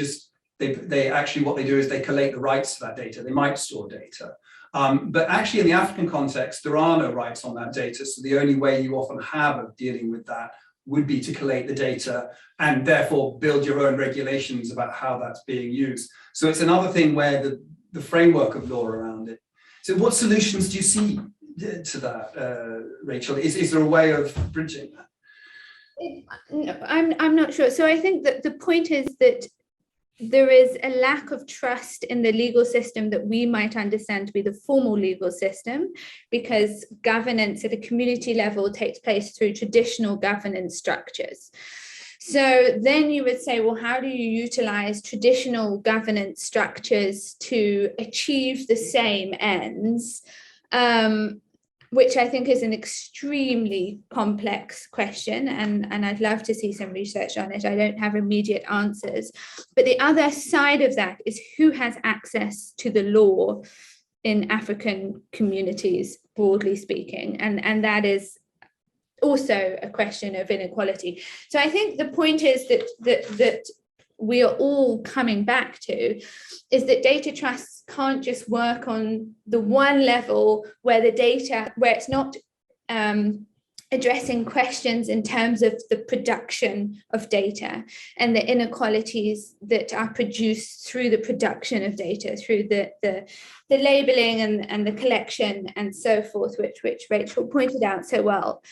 actually, what they do is they collate the rights to that data. They might store data. But actually in the African context, there are no rights on that data. So the only way you often have of dealing with that would be to collate the data and therefore build your own regulations about how that's being used. So it's another thing where the framework of law around it. So what solutions do you see to that, Rachel? Is there a way of bridging that? I'm not sure. So I think that the point is that there is a lack of trust in the legal system that we might understand to be the formal legal system, because governance at a community level takes place through traditional governance structures. So then you would say, well, how do you utilize traditional governance structures to achieve the same ends? Which I think is an extremely complex question, and I'd love to see some research on it. I don't have immediate answers. But the other side of that is who has access to the law in African communities, broadly speaking, and that is also a question of inequality. So I think the point is that we are all coming back to is that data trusts can't just work on the one level where it's not addressing questions in terms of the production of data and the inequalities that are produced through the production of data, through the labeling and the collection and so forth, which Rachel pointed out so well.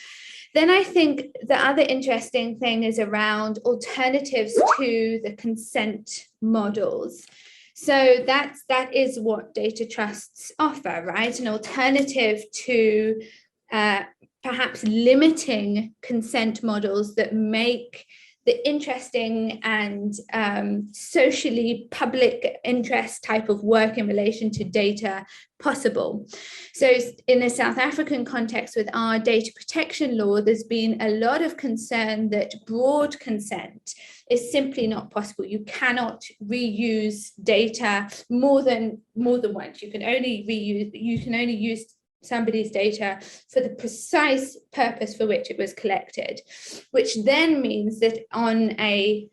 Then I think the other interesting thing is around alternatives to the consent models. So that is what data trusts offer, right? An alternative to perhaps limiting consent models that make the interesting and socially public interest type of work in relation to data possible. So in the South African context with our data protection law, there's been a lot of concern that broad consent is simply not possible. You cannot reuse data more than once. You can only use somebody's data for the precise purpose for which it was collected, which then means that on a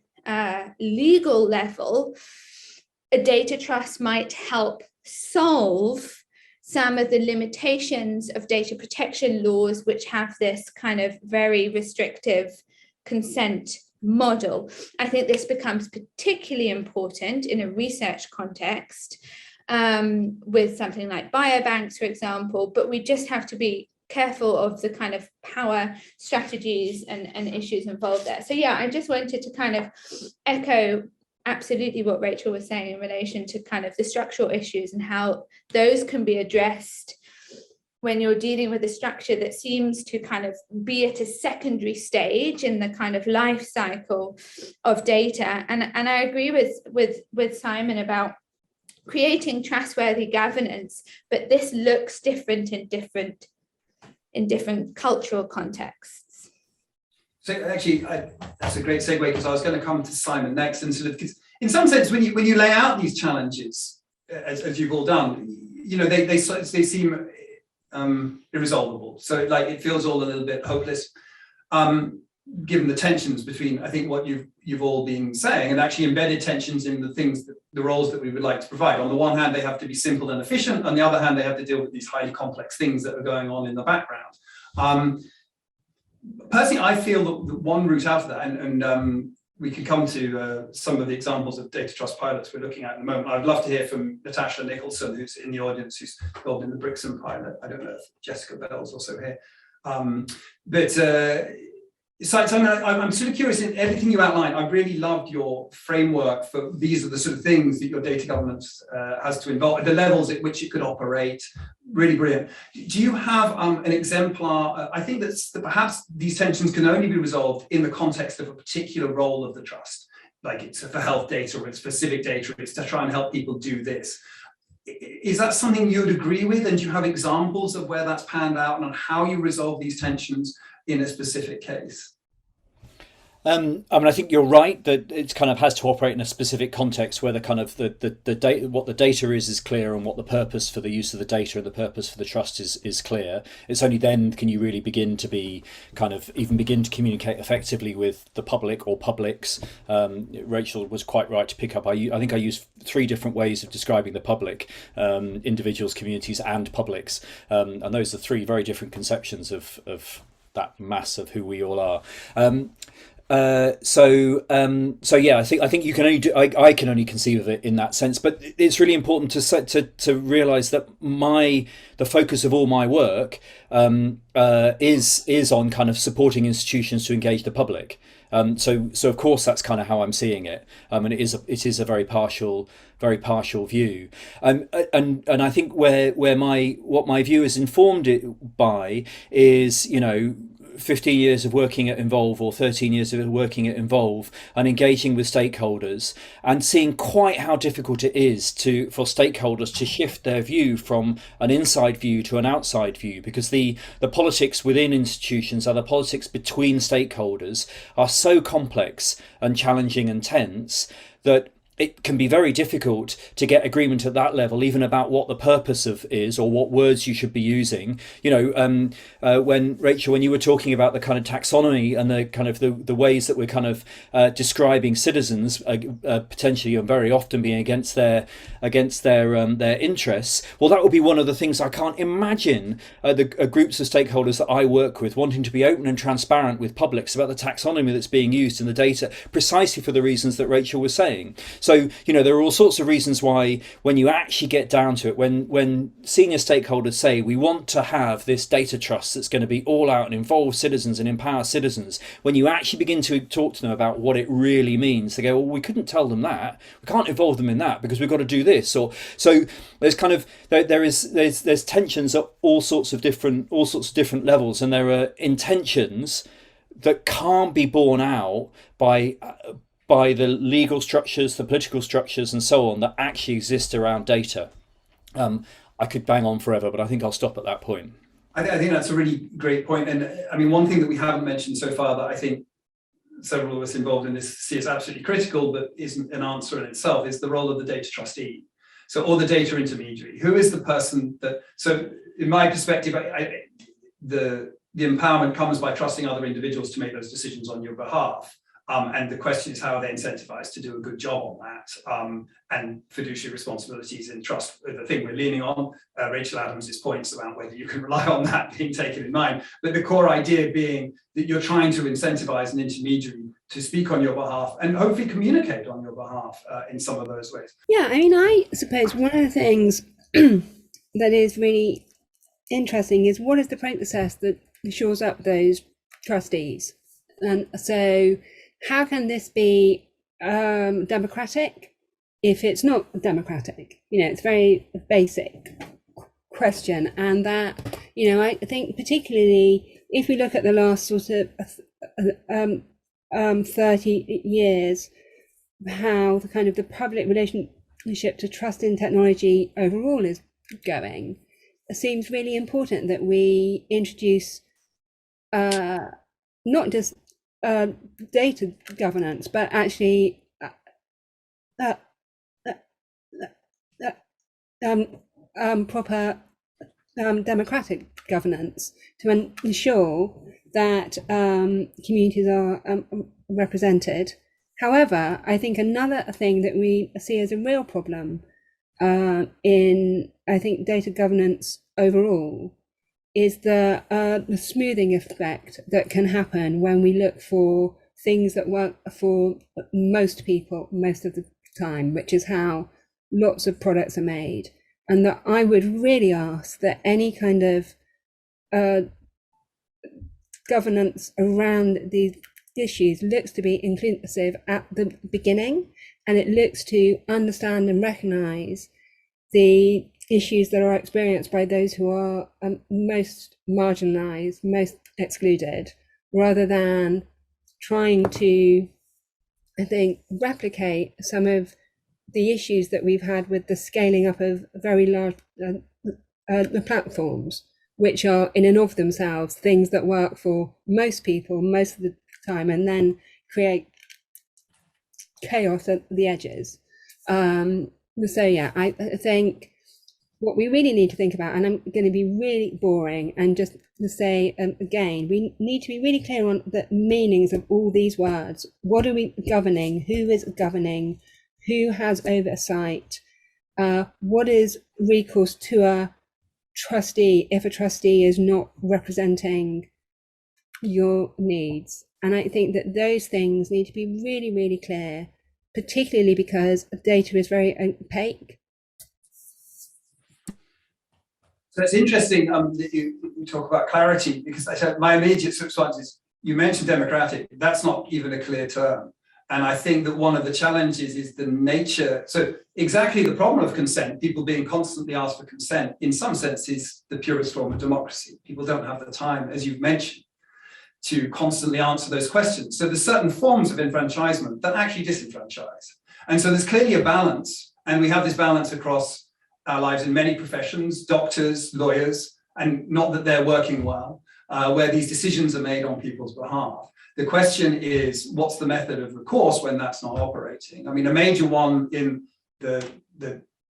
legal level, a data trust might help solve some of the limitations of data protection laws, which have this kind of very restrictive consent model. I think this becomes particularly important in a research context, with something like biobanks, for example, but we just have to be careful of the kind of power strategies and issues involved there. So yeah, I just wanted to kind of echo absolutely what Rachel was saying in relation to kind of the structural issues and how those can be addressed when you're dealing with a structure that seems to kind of be at a secondary stage in the kind of life cycle of data. And I agree with Simon about creating trustworthy governance, but this looks different in different cultural contexts. So actually, that's a great segue, because I was going to come to Simon next, and sort of, because in some sense, when you lay out these challenges, as you've all done, you know, they seem irresolvable. So like it feels all a little bit hopeless, given the tensions between, I think, what you've all been saying, and actually embedded tensions in the roles that we would like to provide. On the one hand, they have to be simple and efficient. On the other hand, they have to deal with these highly complex things that are going on in the background. Personally, I feel that one route out of that, and we could come to some of the examples of data trust pilots we're looking at in a moment. I'd love to hear from Natasha Nicholson, who's in the audience, who's involved in the Brixham pilot. I don't know if Jessica Bell's also here. Simon, I'm sort of curious, in everything you outlined, I really loved your framework for these are the sort of things that your data governance has to involve, at the levels at which it could operate. Really brilliant. Do you have an exemplar? I think that perhaps these tensions can only be resolved in the context of a particular role of the trust, like it's for health data or it's for civic data, it's to try and help people do this. Is that something you would agree with? And do you have examples of where that's panned out and on how you resolve these tensions in a specific case? I mean, I think you're right that it kind of has to operate in a specific context where the kind of the data, what the data is clear, and what the purpose for the use of the data and the purpose for the trust is clear. It's only then can you really begin to be kind of even begin to communicate effectively with the public or publics. Rachel was quite right to pick up. I think I used 3 different ways of describing the public: individuals, communities, and publics, and those are 3 very different conceptions of that mass of who we all are. So yeah, I think you can only do. I can only conceive of it in that sense. But it's really important to realise that the focus of all my work is on kind of supporting institutions to engage the public. So of course that's kind of how I'm seeing it. And it is a very partial view. And I think what my view is informed it by is, 15 years of working at Involve, or 13 years of working at Involve, and engaging with stakeholders and seeing quite how difficult it is for stakeholders to shift their view from an inside view to an outside view, because the politics within institutions and the politics between stakeholders are so complex and challenging and tense that it can be very difficult to get agreement at that level, even about what the purpose is or what words you should be using. When Rachel, when you were talking about the kind of taxonomy and the kind of the ways that we're kind of describing citizens potentially and very often being against their interests, well, that would be one of the things I can't imagine the groups of stakeholders that I work with wanting to be open and transparent with publics about the taxonomy that's being used in the data, precisely for the reasons that Rachel was saying. So, there are all sorts of reasons why, when you actually get down to it, when senior stakeholders say we want to have this data trust that's going to be all out and involve citizens and empower citizens, when you actually begin to talk to them about what it really means, they go, well, we couldn't tell them that. We can't involve them in that because we've got to do this. So there's kind of there's tensions at all sorts of different levels, and there are intentions that can't be borne out by the legal structures, the political structures, and so on that actually exist around data. I could bang on forever, but I think I'll stop at that point. I think that's a really great point. And I mean, one thing that we haven't mentioned so far that I think several of us involved in this see as absolutely critical, but isn't an answer in itself, is the role of the data trustee. So, or the data intermediary. Who is the person that, so in my perspective, the empowerment comes by trusting other individuals to make those decisions on your behalf. And the question is, how are they incentivized to do a good job on that? And fiduciary responsibilities in trust, the thing we're leaning on, Rachel Adams's points about whether you can rely on that being taken in mind. But the core idea being that you're trying to incentivize an intermediary to speak on your behalf and hopefully communicate on your behalf in some of those ways. Yeah, I mean, I suppose one of the things that is really interesting is, what is the process that shores up those trustees? And so how can this be democratic if it's not democratic? It's a very basic question. And that, I think particularly if we look at the last sort of 30 years, how the kind of the public relationship to trust in technology overall is going, it seems really important that we introduce not just data governance, but actually proper democratic governance to ensure that communities are represented. However, I think another thing that we see as a real problem in, I think, data governance overall is the smoothing effect that can happen when we look for things that work for most people most of the time, which is how lots of products are made. And that I would really ask that any kind of governance around these issues looks to be inclusive at the beginning, and it looks to understand and recognise the issues that are experienced by those who are most marginalised, most excluded, rather than trying to, I think, replicate some of the issues that we've had with the scaling up of very large platforms, which are in and of themselves things that work for most people most of the time, and then create chaos at the edges. So yeah, I think what we really need to think about, and I'm going to be really boring and just to say again, we need to be really clear on the meanings of all these words. What are we governing? Who is governing? Who has oversight? What is recourse to a trustee if a trustee is not representing your needs? And I think that those things need to be really, really clear, particularly because data is very opaque. So it's interesting that you talk about clarity, because I said my immediate response is, you mentioned democratic, that's not even a clear term. And I think that one of the challenges is the nature. So exactly the problem of consent, people being constantly asked for consent, in some sense is the purest form of democracy. People don't have the time, as you've mentioned, to constantly answer those questions. So there's certain forms of enfranchisement that actually disenfranchise. And so there's clearly a balance, and we have this balance across our lives in many professions, doctors, lawyers, and not that they're working well, where these decisions are made on people's behalf. The question is, what's the method of recourse when that's not operating? I mean, a major one in the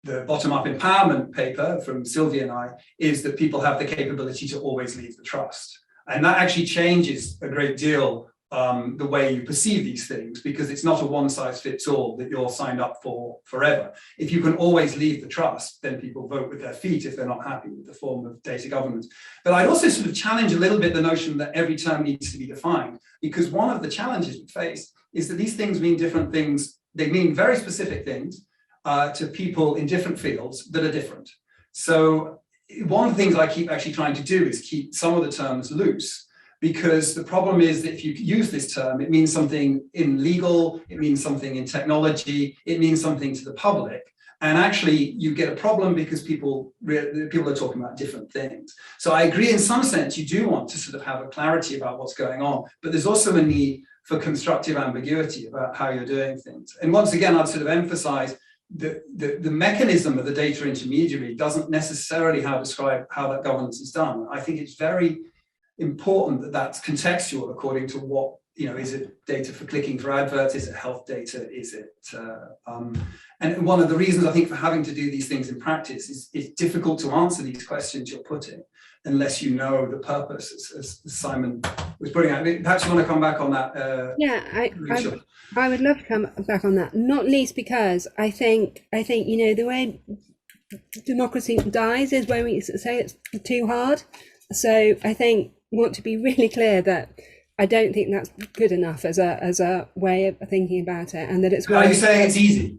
bottom-up empowerment paper from Sylvia and I is that people have the capability to always leave the trust. And that actually changes a great deal the way you perceive these things, because it's not a one-size-fits-all that you're signed up for forever. If you can always leave the trust, then people vote with their feet if they're not happy with the form of data governance. But I'd also sort of challenge a little bit the notion that every term needs to be defined, because one of the challenges we face is that these things mean different things. They mean very specific things to people in different fields that are different. So one of the things I keep actually trying to do is keep some of the terms loose, because the problem is that if you use this term, it means something in legal, it means something in technology, it means something to the public. And actually you get a problem because people are talking about different things. So I agree in some sense, you do want to sort of have a clarity about what's going on, but there's also a need for constructive ambiguity about how you're doing things. And once again, I'd sort of emphasize the mechanism of the data intermediary doesn't necessarily describe how that governance is done. I think it's very important that that's contextual according to what, is it data for clicking for adverts, is it health data, is it, and one of the reasons I think for having to do these things in practice is it's difficult to answer these questions you're putting unless you know the purpose, as Simon was putting out. Perhaps you want to come back on that. Yeah, I would love to come back on that, not least because I think the way democracy dies is when we say it's too hard. So I think want to be really clear that I don't think that's good enough as a way of thinking about it, and that it's. Are you saying it's easy?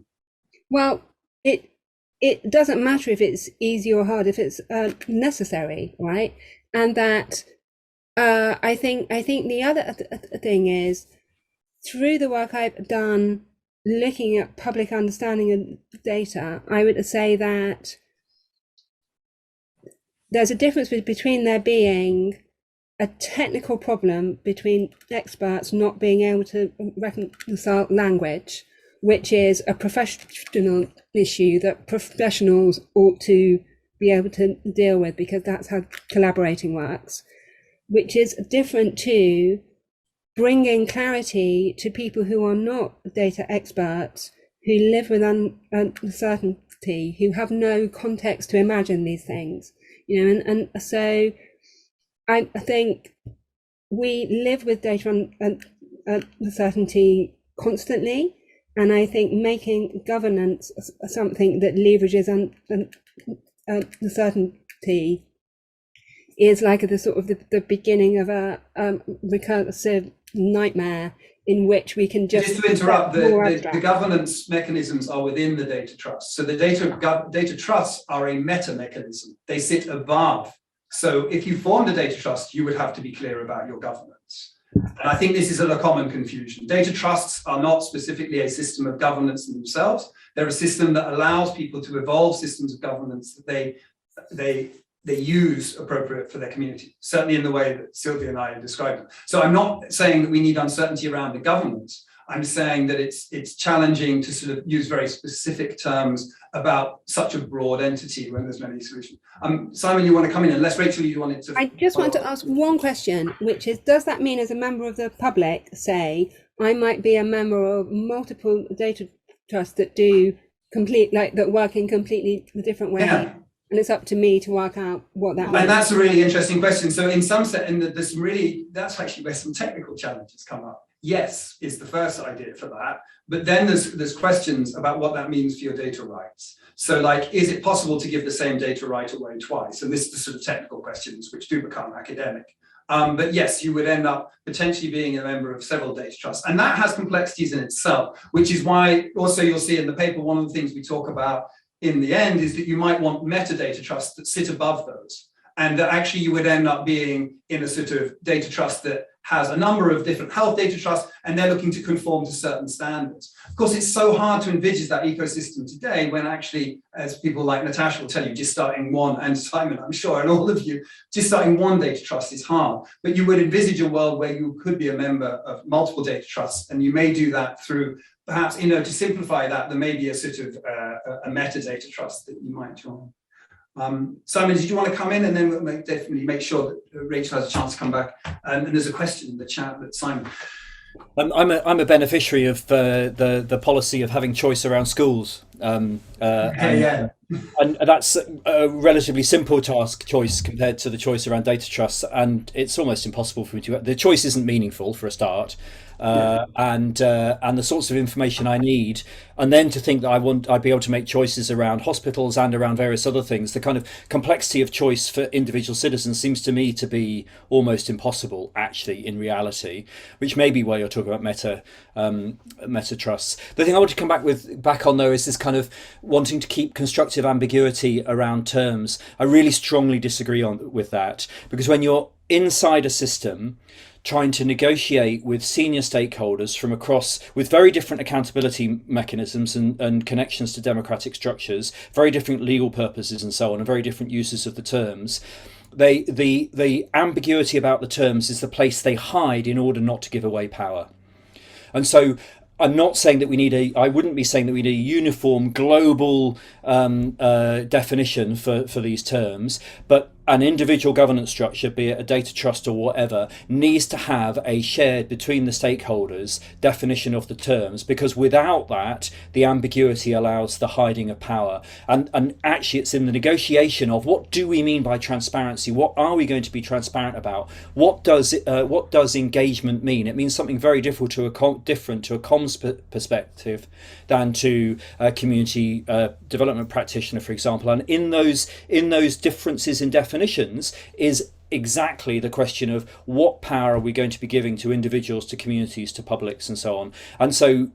Well, it doesn't matter if it's easy or hard, if it's necessary, right? And that I think the other thing is, through the work I've done looking at public understanding of data, I would say that there's a difference between there being a technical problem between experts not being able to reconcile language, which is a professional issue that professionals ought to be able to deal with, because that's how collaborating works, which is different to bringing clarity to people who are not data experts, who live with uncertainty, who have no context to imagine these things. And so I think we live with data uncertainty constantly, and I think making governance something that leverages uncertainty is like the sort of the beginning of a recursive nightmare in which we can just to interrupt, the governance mechanisms are within the data trust. So the data trusts are a meta mechanism. They sit above. So if you formed a data trust, you would have to be clear about your governance. And I think this is a common confusion. Data trusts are not specifically a system of governance in themselves. They're a system that allows people to evolve systems of governance that they use appropriate for their community, certainly in the way that Sylvia and I described it. So I'm not saying that we need uncertainty around the governance. I'm saying that it's challenging to sort of use very specific terms about such a broad entity when there's many solutions. Simon, you want to come in? Unless Rachel, you wanted to. I just want to ask one question, which is, does that mean as a member of the public, say, I might be a member of multiple data trusts that do that work in completely different ways. Yeah. And it's up to me to work out what that means. And that's a really interesting question. So in some sense, and there's some really, that's actually where some technical challenges come up. Yes, is the first idea for that. But then there's questions about what that means for your data rights. So like, is it possible to give the same data right away twice? And this is the sort of technical questions which do become academic. But yes, you would end up potentially being a member of several data trusts. And that has complexities in itself, which is why also you'll see in the paper, one of the things we talk about in the end is that you might want metadata trusts that sit above those. And that actually you would end up being in a sort of data trust that has a number of different health data trusts, and they're looking to conform to certain standards. Of course, it's so hard to envisage that ecosystem today when actually, as people like Natasha will tell you, just starting one, and Simon, I'm sure, and all of you, just starting one data trust is hard. But you would envisage a world where you could be a member of multiple data trusts, and you may do that through perhaps, to simplify that, there may be a sort of a metadata trust that you might join. Simon, did you want to come in, and then we'll definitely make sure that Rachel has a chance to come back. And there's a question in the chat that Simon. I'm a beneficiary of the policy of having choice around schools. And that's a relatively simple task choice compared to the choice around data trusts, and it's almost impossible for me to. The choice isn't meaningful for a start. And the sorts of information I need, and then to think that I'd be able to make choices around hospitals and around various other things. The kind of complexity of choice for individual citizens seems to me to be almost impossible, actually, in reality. Which may be why you're talking about meta trusts. The thing I want to come back on though is this kind of wanting to keep constructive ambiguity around terms. I really strongly disagree with that, because when you're inside a system, trying to negotiate with senior stakeholders from across, with very different accountability mechanisms and connections to democratic structures, very different legal purposes and so on, and very different uses of the terms. The ambiguity about the terms is the place they hide in order not to give away power. And so I'm not saying that I wouldn't be saying that we need a uniform global definition for these terms, but an individual governance structure, be it a data trust or whatever, needs to have a shared between the stakeholders definition of the terms, because without that, the ambiguity allows the hiding of power. And actually, it's in the negotiation of what do we mean by transparency? What are we going to be transparent about? What does engagement mean? It means something very different to a comms perspective than to a community development practitioner, for example. And in those differences in definitions is exactly the question of what power are we going to be giving to individuals, to communities, to publics, and so on. And so,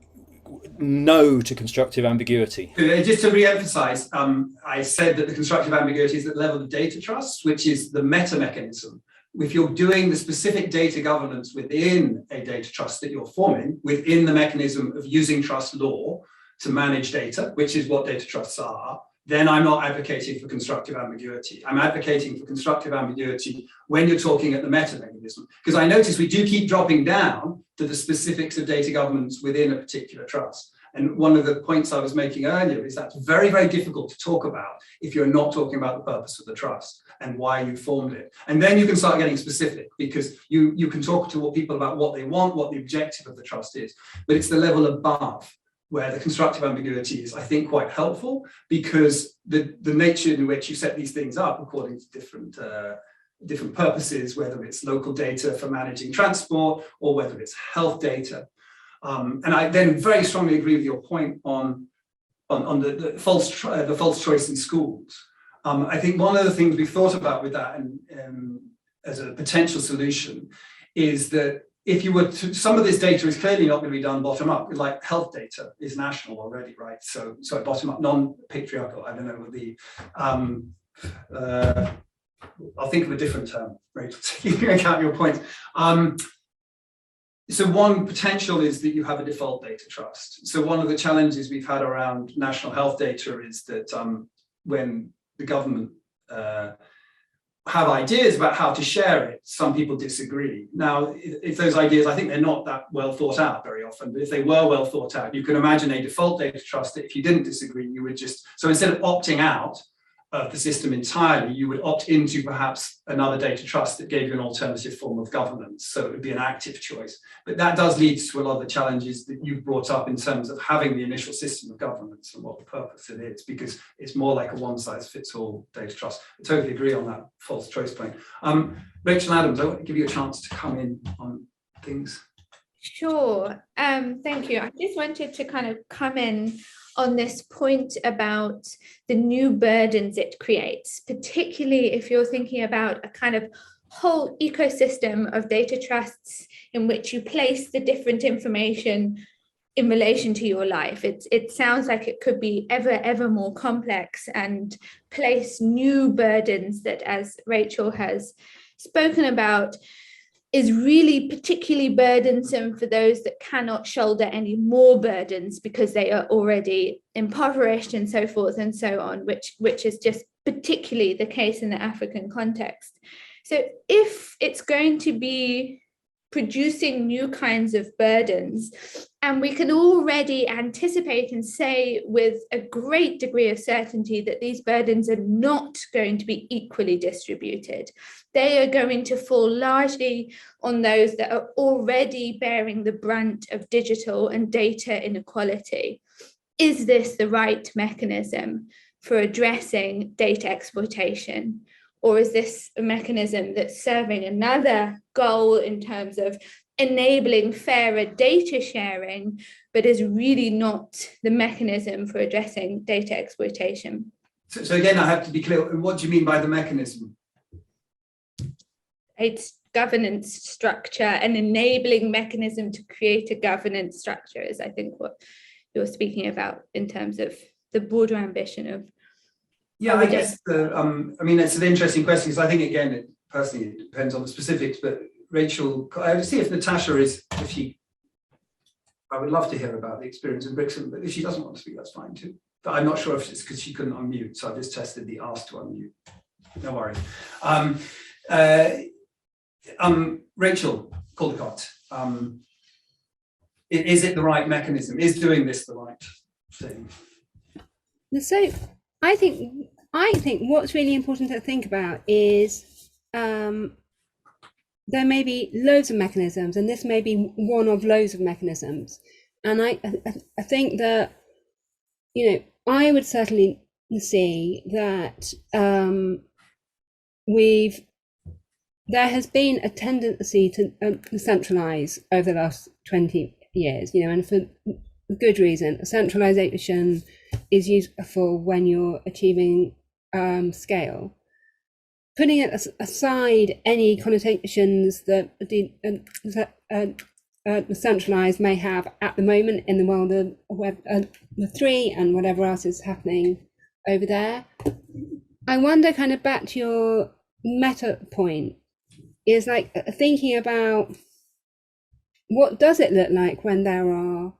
no to constructive ambiguity. Just to re-emphasize, I said that the constructive ambiguity is at the level of data trusts, which is the meta mechanism. If you're doing the specific data governance within a data trust that you're forming, within the mechanism of using trust law to manage data, which is what data trusts are, then I'm not advocating for constructive ambiguity. I'm advocating for constructive ambiguity when you're talking at the meta mechanism. Because I notice we do keep dropping down to the specifics of data governance within a particular trust. And one of the points I was making earlier is that's very, very difficult to talk about if you're not talking about the purpose of the trust and why you formed it. And then you can start getting specific, because you can talk to people about what they want, what the objective of the trust is. But it's the level above where the constructive ambiguity is, I think, quite helpful, because the nature in which you set these things up according to different purposes, whether it's local data for managing transport or whether it's health data. And I then very strongly agree with your point on the false choice in schools. I think one of the things we've thought about with that and as a potential solution is that if you were to, some of this data is clearly not going to be done bottom up, like health data is national already, right? So bottom up, non-patriarchal, I don't know what the, I'll think of a different term, Rachel, taking account your point. So one potential is that you have a default data trust. So one of the challenges we've had around national health data is that when the government have ideas about how to share it, some people disagree. Now, if those ideas, I think they're not that well thought out very often, but if they were well thought out, you can imagine a default data trust that if you didn't disagree, you would just, so instead of opting out of the system entirely, you would opt into perhaps another data trust that gave you an alternative form of governance. So it would be an active choice. But that does lead to a lot of the challenges that you've brought up in terms of having the initial system of governance and what the purpose it is, because it's more like a one-size-fits-all data trust. I totally agree on that false choice point. Rachel Adams, I want to give you a chance to come in on things. Sure. Thank you. I just wanted to kind of come in on this point about the new burdens it creates, particularly if you're thinking about a kind of whole ecosystem of data trusts in which you place the different information in relation to your life. It sounds like it could be ever more complex and place new burdens that, as Rachel has spoken about, is really particularly burdensome for those that cannot shoulder any more burdens because they are already impoverished and so forth and so on, which is just particularly the case in the African context. So if it's going to be producing new kinds of burdens, and we can already anticipate and say with a great degree of certainty that these burdens are not going to be equally distributed. They are going to fall largely on those that are already bearing the brunt of digital and data inequality. Is this the right mechanism for addressing data exploitation? Or is this a mechanism that's serving another goal in terms of enabling fairer data sharing, but is really not the mechanism for addressing data exploitation? So again, I have to be clear, what do you mean by the mechanism? It's governance structure, an enabling mechanism to create a governance structure is, I think, what you're speaking about in terms of the broader ambition of. Yeah, I guess, I mean, it's an interesting question because I think, again, it personally depends on the specifics, but Rachel, I would see if Natasha is, I would love to hear about the experience in Brixton, but if she doesn't want to speak, that's fine too. But I'm not sure if it's because she couldn't unmute, so I've just tested the ask to unmute. No worries. Rachel Coldicutt, is it the right mechanism? Is doing this the right thing? So I think what's really important to think about is there may be loads of mechanisms, and this may be one of loads of mechanisms. And I think that, you know, I would certainly see that there has been a tendency to centralize over the last 20 years, you know, and for good reason. Centralization is useful when you're achieving scale. Putting it aside any connotations that centralized may have at the moment in the world of Web 3 and whatever else is happening over there, I wonder, kind of back to your meta point, is like thinking about what does it look like when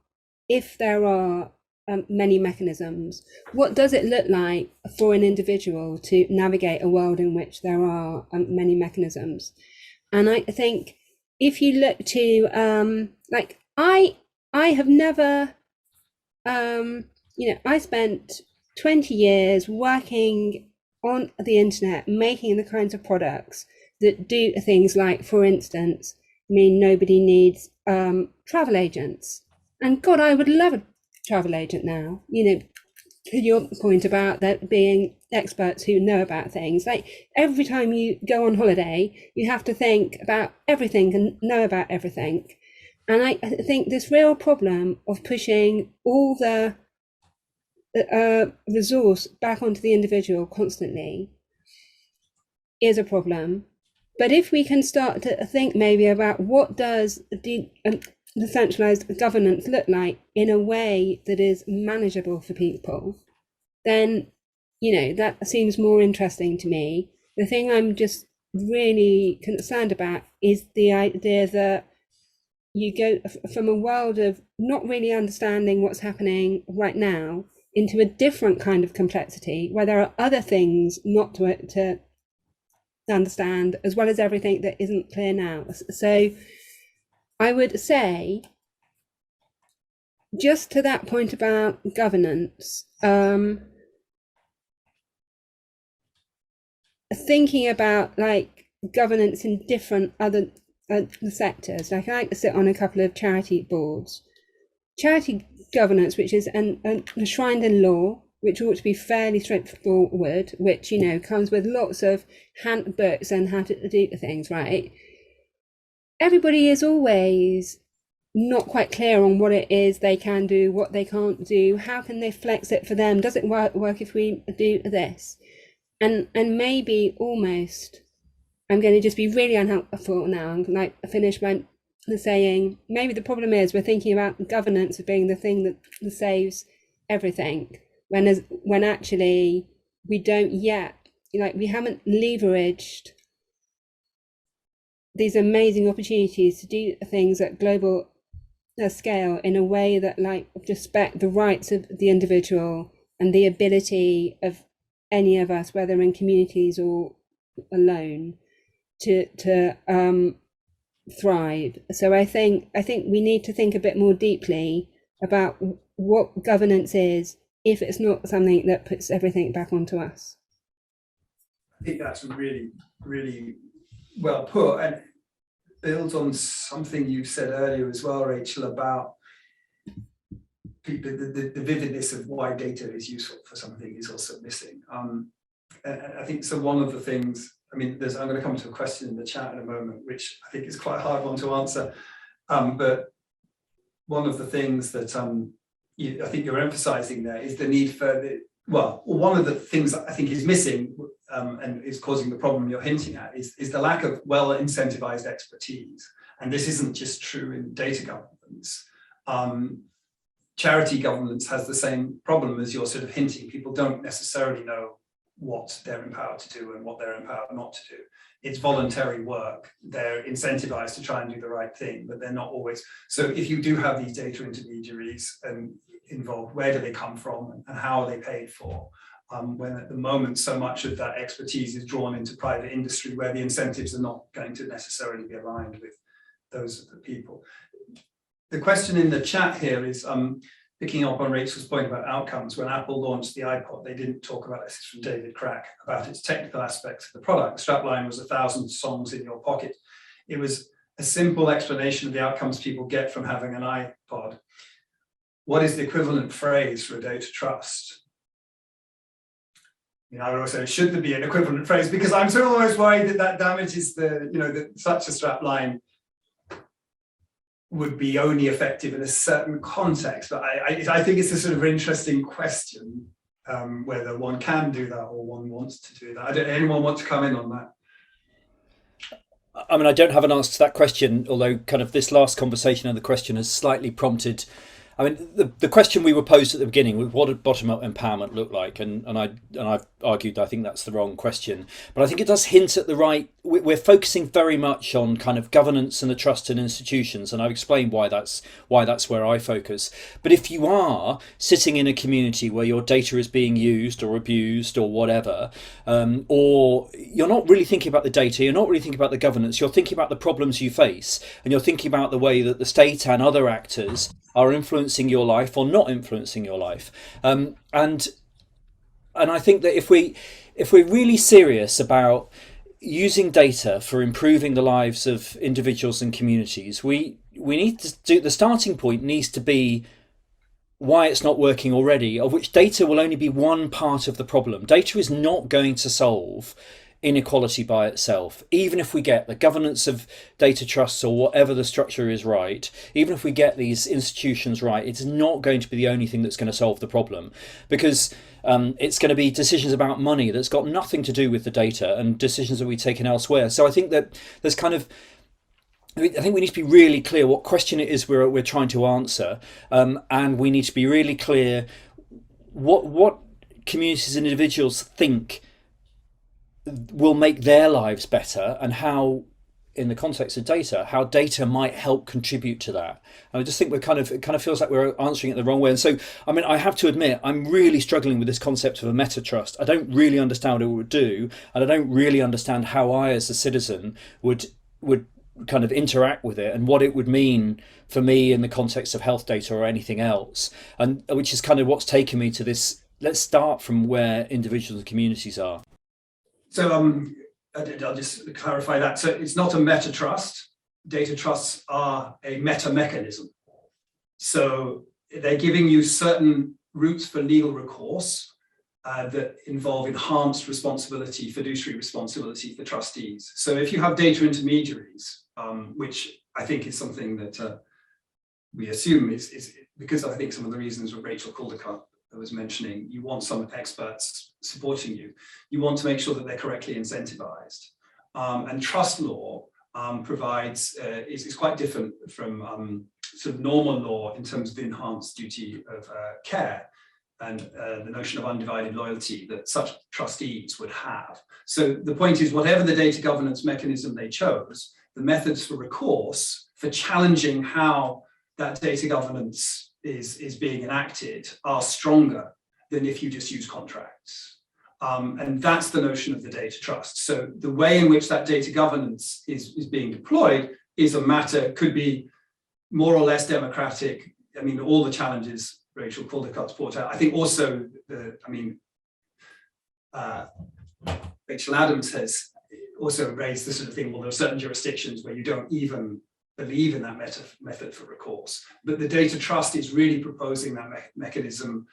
if there are many mechanisms. What does it look like for an individual to navigate a world in which there are many mechanisms? And I think if you look to like I have never you know, I spent 20 years working on the internet, making the kinds of products that do things like, for instance, mean nobody needs travel agents. And God, I would love a travel agent now, you know, to your point about that being experts who know about things. Like every time you go on holiday, you have to think about everything and know about everything. And I think this real problem of pushing all the resource back onto the individual constantly is a problem. But if we can start to think maybe about what does the centralized governance look like in a way that is manageable for people, then, you know, that seems more interesting to me. The thing I'm just really concerned about is the idea that you go from a world of not really understanding what's happening right now into a different kind of complexity where there are other things not to understand, as well as everything that isn't clear now. So I would say, just to that point about governance, thinking about like governance in different other sectors. Like I like to sit on a couple of charity boards. Charity governance, which is enshrined in law, which ought to be fairly straightforward, which, you know, comes with lots of handbooks and how to do things, right? Everybody is always not quite clear on what it is they can do, what they can't do, how can they flex it for them, does it work if we do this? And maybe almost, I'm going to just be really unhelpful now and like finish by saying maybe the problem is we're thinking about governance as being the thing that saves everything, when actually we don't yet, like we haven't leveraged these amazing opportunities to do things at global scale in a way that like respect the rights of the individual and the ability of any of us, whether in communities or alone, to thrive. So I think we need to think a bit more deeply about what governance is if it's not something that puts everything back onto us. I think that's really, really well put, and builds on something you said earlier as well, Rachel, about the vividness of why data is useful for something is also missing. And I think so. One of the things, I mean, I'm going to come to a question in the chat in a moment, which I think is quite a hard one to answer. But one of the things that I think you're emphasising there is the need for one of the things that I think is missing and is causing the problem you're hinting at is the lack of well-incentivized expertise. And this isn't just true in data governance. Charity governance has the same problem as you're sort of hinting. People don't necessarily know what they're empowered to do and what they're empowered not to do. It's voluntary work. They're incentivized to try and do the right thing, but they're not always. So if you do have these data intermediaries involved, where do they come from and how are they paid for? When at the moment, so much of that expertise is drawn into private industry where the incentives are not going to necessarily be aligned with those of the people. The question in the chat here is, picking up on Rachel's point about outcomes. When Apple launched the iPod, they didn't talk about this. It's from David Crack, about its technical aspects of the product. The strapline was 1,000 songs in your pocket. It was a simple explanation of the outcomes people get from having an iPod. What is the equivalent phrase for a data trust? I would also say, should there be an equivalent phrase? Because I'm sort of always worried that damages that such a strapline would be only effective in a certain context. But I think it's a sort of interesting question, whether one can do that or one wants to do that. Anyone want to come in on that? I mean, I don't have an answer to that question, although kind of this last conversation and the question has slightly prompted. I mean, the question we were posed at the beginning was, what did bottom-up empowerment look like? And I've argued I think that's the wrong question. But I think it does hint at the right. We're focusing very much on kind of governance and the trust in institutions, and I've explained why that's where I focus. But if you are sitting in a community where your data is being used or abused or whatever, or you're not really thinking about the data, you're not really thinking about the governance, you're thinking about the problems you face, and you're thinking about the way that the state and other actors are influencing your life or not influencing your life, and I think that if we're really serious about using data for improving the lives of individuals and communities, we need to do, the starting point needs to be why it's not working already, of which data will only be one part of the problem. Data is not going to solve inequality by itself. Even if we get the governance of data trusts or whatever the structure is right, even if we get these institutions right, it's not going to be the only thing that's going to solve the problem, because it's going to be decisions about money that's got nothing to do with the data and decisions that we've taken elsewhere. So I think that there's kind of, I think we need to be really clear what question it is we're trying to answer, and we need to be really clear what communities and individuals think will make their lives better, and how, in the context of data, how data might help contribute to that. And I just think it kind of feels like we're answering it the wrong way. And so, I mean, I have to admit, I'm really struggling with this concept of a meta trust. I don't really understand what it would do, and I don't really understand how I, as a citizen, would kind of interact with it, and what it would mean for me in the context of health data or anything else. And which is kind of what's taken me to this. Let's start from where individuals and communities are. So I'll just clarify that. So it's not a meta trust. Data trusts are a meta mechanism. So they're giving you certain routes for legal recourse that involve enhanced responsibility, fiduciary responsibility for trustees. So if you have data intermediaries, which I think is something that we assume is because I think some of the reasons that Rachel Coldicutt was mentioning, you want some experts supporting you. You want to make sure that they're correctly incentivized. And trust law provides, is quite different from sort of normal law in terms of the enhanced duty of care and the notion of undivided loyalty that such trustees would have. So the point is, whatever the data governance mechanism they chose, the methods for recourse for challenging how that data governance is being enacted are stronger than if you just use contracts. And that's the notion of the data trust. So the way in which that data governance is being deployed is a matter, could be more or less democratic. I mean, all the challenges Rachel Coldicutt's brought out. I think also, Rachel Adams has also raised the sort of thing, well, there are certain jurisdictions where you don't even believe in that method for recourse. But the data trust is really proposing that mechanism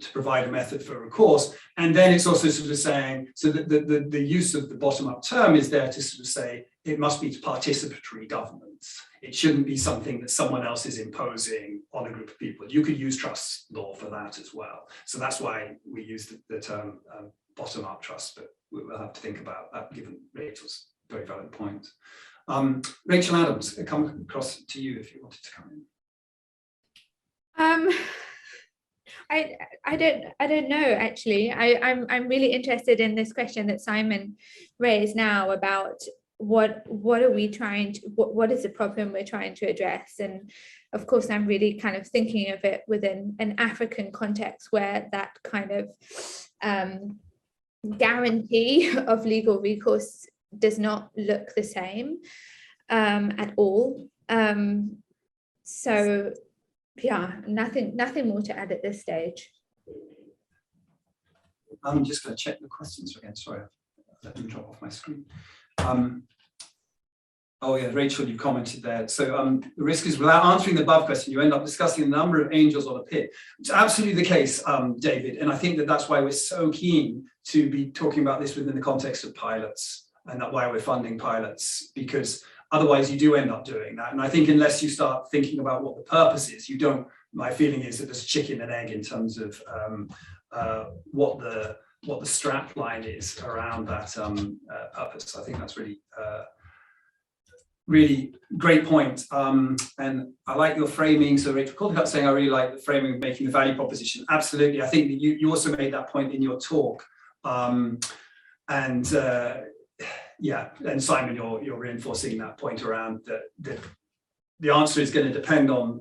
to provide a method for recourse. And then it's also sort of saying, so that the use of the bottom-up term is there to sort of say, it must be participatory governance. It shouldn't be something that someone else is imposing on a group of people. You could use trust law for that as well. So that's why we use the term bottom-up trust, but we'll have to think about that given Rachel's very valid point. Rachel Adams, come across to you if you wanted to come in. I don't know actually. I'm really interested in this question that Simon raised now about what are we trying to, what is the problem we're trying to address? And of course, I'm really kind of thinking of it within an African context where that kind of guarantee of legal recourse does not look the same at all. So yeah, nothing more to add at this stage. I'm just going to check the questions again. Sorry, let them drop off my screen. Oh yeah, Rachel, you commented there. So the risk is without answering the above question, you end up discussing the number of angels on a pit. It's absolutely the case, David. And I think that that's why we're so keen to be talking about this within the context of pilots, and that's why we're funding pilots, because otherwise you do end up doing that. And I think unless you start thinking about what the purpose is, you don't, my feeling is that there's chicken and egg in terms of what the strap line is around that purpose. I think that's really great point. And I like your framing. So Rachel Coldicutt saying, I really like the framing of making the value proposition. Absolutely. I think that you also made that point in your talk. Yeah, and Simon, you're reinforcing that point around that the answer is going to depend on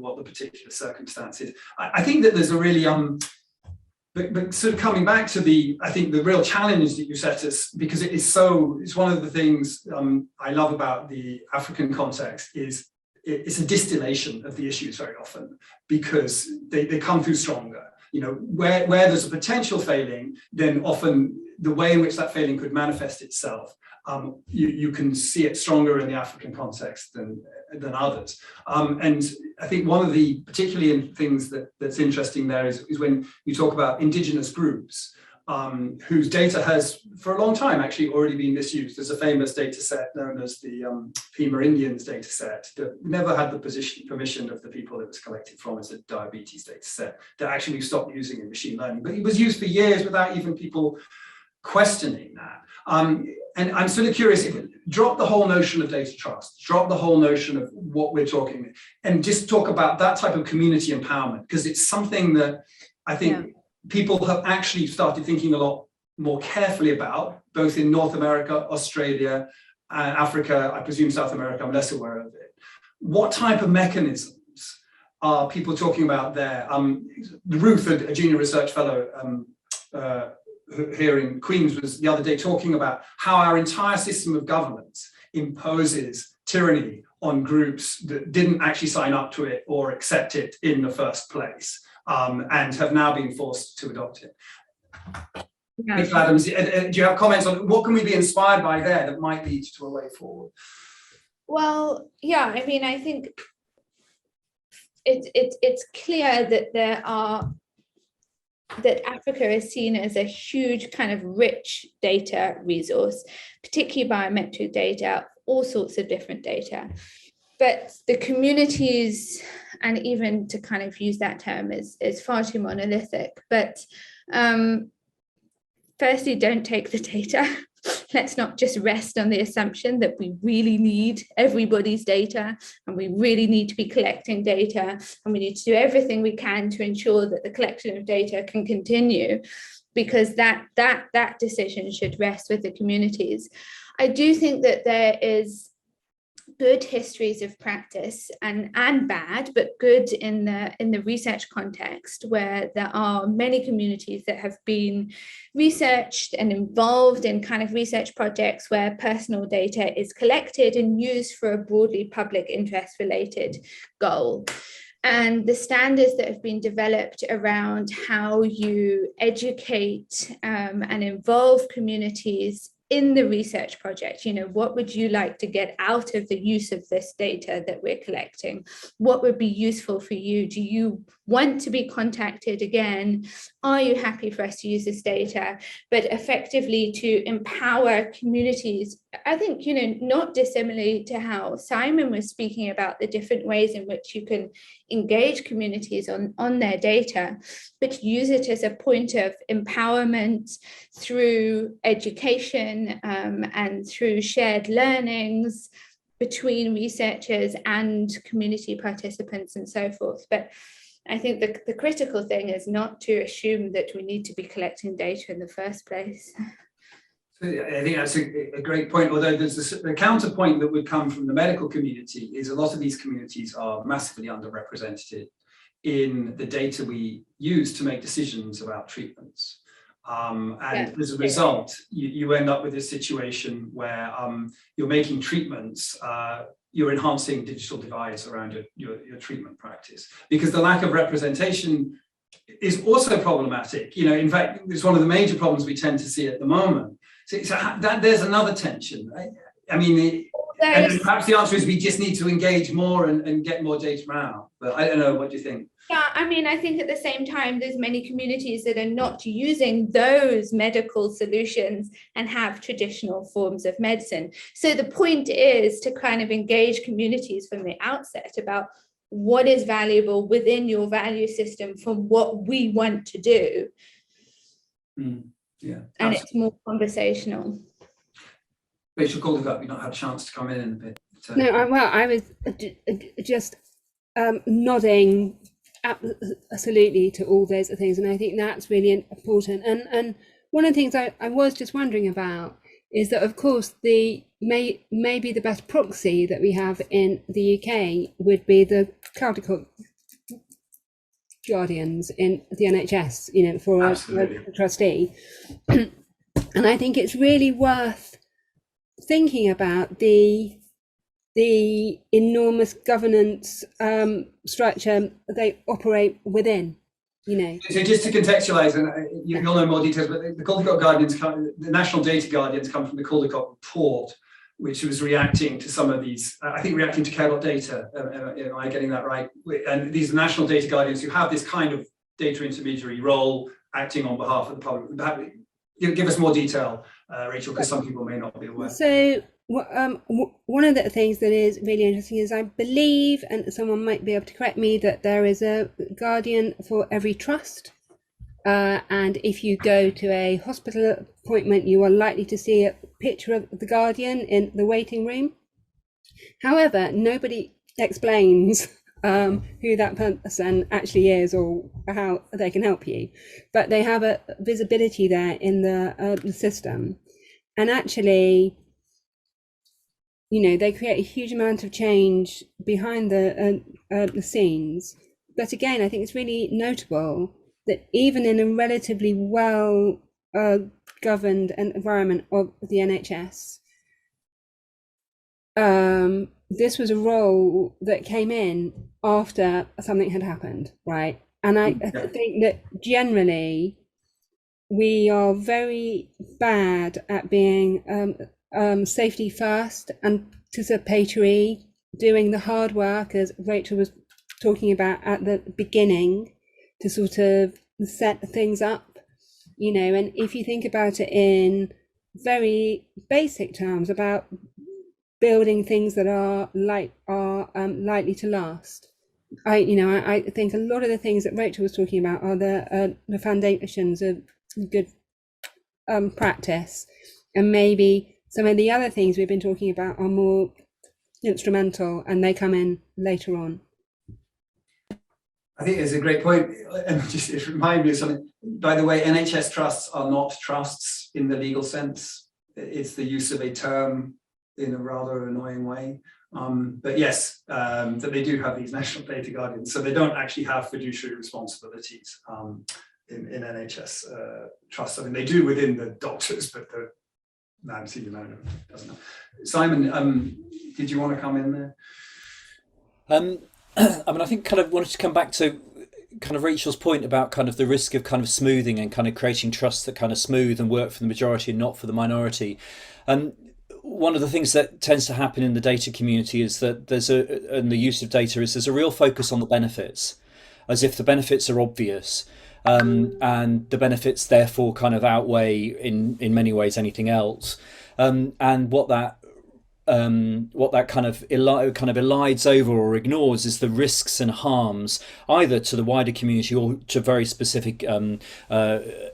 what the particular circumstance is. I think that there's a really but sort of coming back to I think the real challenge that you set us, because it's one of the things I love about the African context is it's a distillation of the issues very often, because they come through stronger. You know, where there's a potential failing, then often the way in which that failing could manifest itself, you can see it stronger in the African context than others. And I think one of the particularly things that's interesting there is when you talk about indigenous groups whose data has, for a long time, actually already been misused. There's a famous data set known as the Pima Indians data set that never had the permission of the people it was collected from. It's a diabetes data set that actually we stopped using in machine learning, but it was used for years without even people questioning that. And I'm sort of curious, if drop the whole notion of data trust, drop the whole notion of what we're talking, and just talk about that type of community empowerment, because it's something that I think people have actually started thinking a lot more carefully about, both in North America, Australia, and Africa, I presume South America, I'm less aware of it. What type of mechanisms are people talking about there? Ruth, a junior research fellow, here in Queens, was the other day talking about how our entire system of governance imposes tyranny on groups that didn't actually sign up to it or accept it in the first place, and have now been forced to adopt it. Rachel Adams, do you have comments on what can we be inspired by there that might lead to a way forward? Well, yeah, I mean, I think it's clear that that Africa is seen as a huge kind of rich data resource, particularly biometric data, all sorts of different data. But the communities, and even to kind of use that term is far too monolithic, but firstly, don't take the data. Let's not just rest on the assumption that we really need everybody's data and we really need to be collecting data and we need to do everything we can to ensure that the collection of data can continue, because that decision should rest with the communities. I do think that there is good histories of practice and bad, but good in the research context, where there are many communities that have been researched and involved in kind of research projects where personal data is collected and used for a broadly public interest related goal. And the standards that have been developed around how you educate and involve communities in the research project, you know, what would you like to get out of the use of this data that we're collecting? What would be useful for you? Do you want to be contacted again? Are you happy for us to use this data? But effectively to empower communities, I think, you know, not dissimilarly to how Simon was speaking about the different ways in which you can engage communities on their data, but use it as a point of empowerment through education and through shared learnings between researchers and community participants and so forth. But I think the critical thing is not to assume that we need to be collecting data in the first place. I think that's a great point, although there's a counterpoint that would come from the medical community is a lot of these communities are massively underrepresented in the data we use to make decisions about treatments. As a result, you end up with a situation where you're making treatments, you're enhancing digital divides around your treatment practice, because the lack of representation is also problematic. You know, in fact, it's one of the major problems we tend to see at the moment. So there's another tension. I mean, and perhaps the answer is we just need to engage more and get more data out. But I don't know, what do you think? Yeah, I mean, I think at the same time, there's many communities that are not using those medical solutions and have traditional forms of medicine. So the point is to kind of engage communities from the outset about what is valuable within your value system from what we want to do. Yeah, and it's more conversational. Rachel Coldicutt, you've not had a chance to come in a bit. So. No, I was just nodding absolutely to all those things, and I think that's really important. And one of the things I was just wondering about is that, of course, maybe the best proxy that we have in the UK would be the Coldicutt guardians in the NHS, you know, for a trustee. And I think it's really worth thinking about the enormous governance structure they operate within, you know. So just to contextualise, and you'll know more details, but the Coldicutt Guardians, the National Data Guardians come from the Coldicutt report, which was reacting to some of these, I think reacting to care data, am I getting that right? And these national data guardians who have this kind of data intermediary role, acting on behalf of the public. Give us more detail, Rachel, because some people may not be aware. So one of the things that is really interesting is I believe, and someone might be able to correct me, that there is a guardian for every trust. And if you go to a hospital appointment, you are likely to see a picture of the guardian in the waiting room. However, nobody explains who that person actually is or how they can help you, but they have a visibility there in the system. And actually, you know, they create a huge amount of change behind the scenes. But again, I think it's really notable that even in a relatively well governed environment of the NHS, this was a role that came in after something had happened, right? And I think that generally we are very bad at being safety first, anticipatory, doing the hard work, as Rachel was talking about at the beginning, to sort of set things up, you know. And if you think about it in very basic terms about building things that are likely to last, I think a lot of the things that Rachel was talking about are the foundations of good practice, and maybe some of the other things we've been talking about are more instrumental and they come in later on. I think it's a great point, and just it reminded me of something. By the way, NHS trusts are not trusts in the legal sense. It's the use of a term in a rather annoying way. But yes, that they do have these national data guardians, so they don't actually have fiduciary responsibilities in NHS trusts. I mean, they do within the doctors, but the senior manager doesn't know. Simon, did you want to come in there? I mean, I think kind of wanted to come back to kind of Rachel's point about kind of the risk of kind of smoothing and kind of creating trusts that kind of smooth and work for the majority and not for the minority. One of the things that tends to happen in the data community is that and the use of data is there's a real focus on the benefits, as if the benefits are obvious, and the benefits therefore kind of outweigh in many ways anything else, and what that kind of elides over or ignores is the risks and harms either to the wider community or to very specific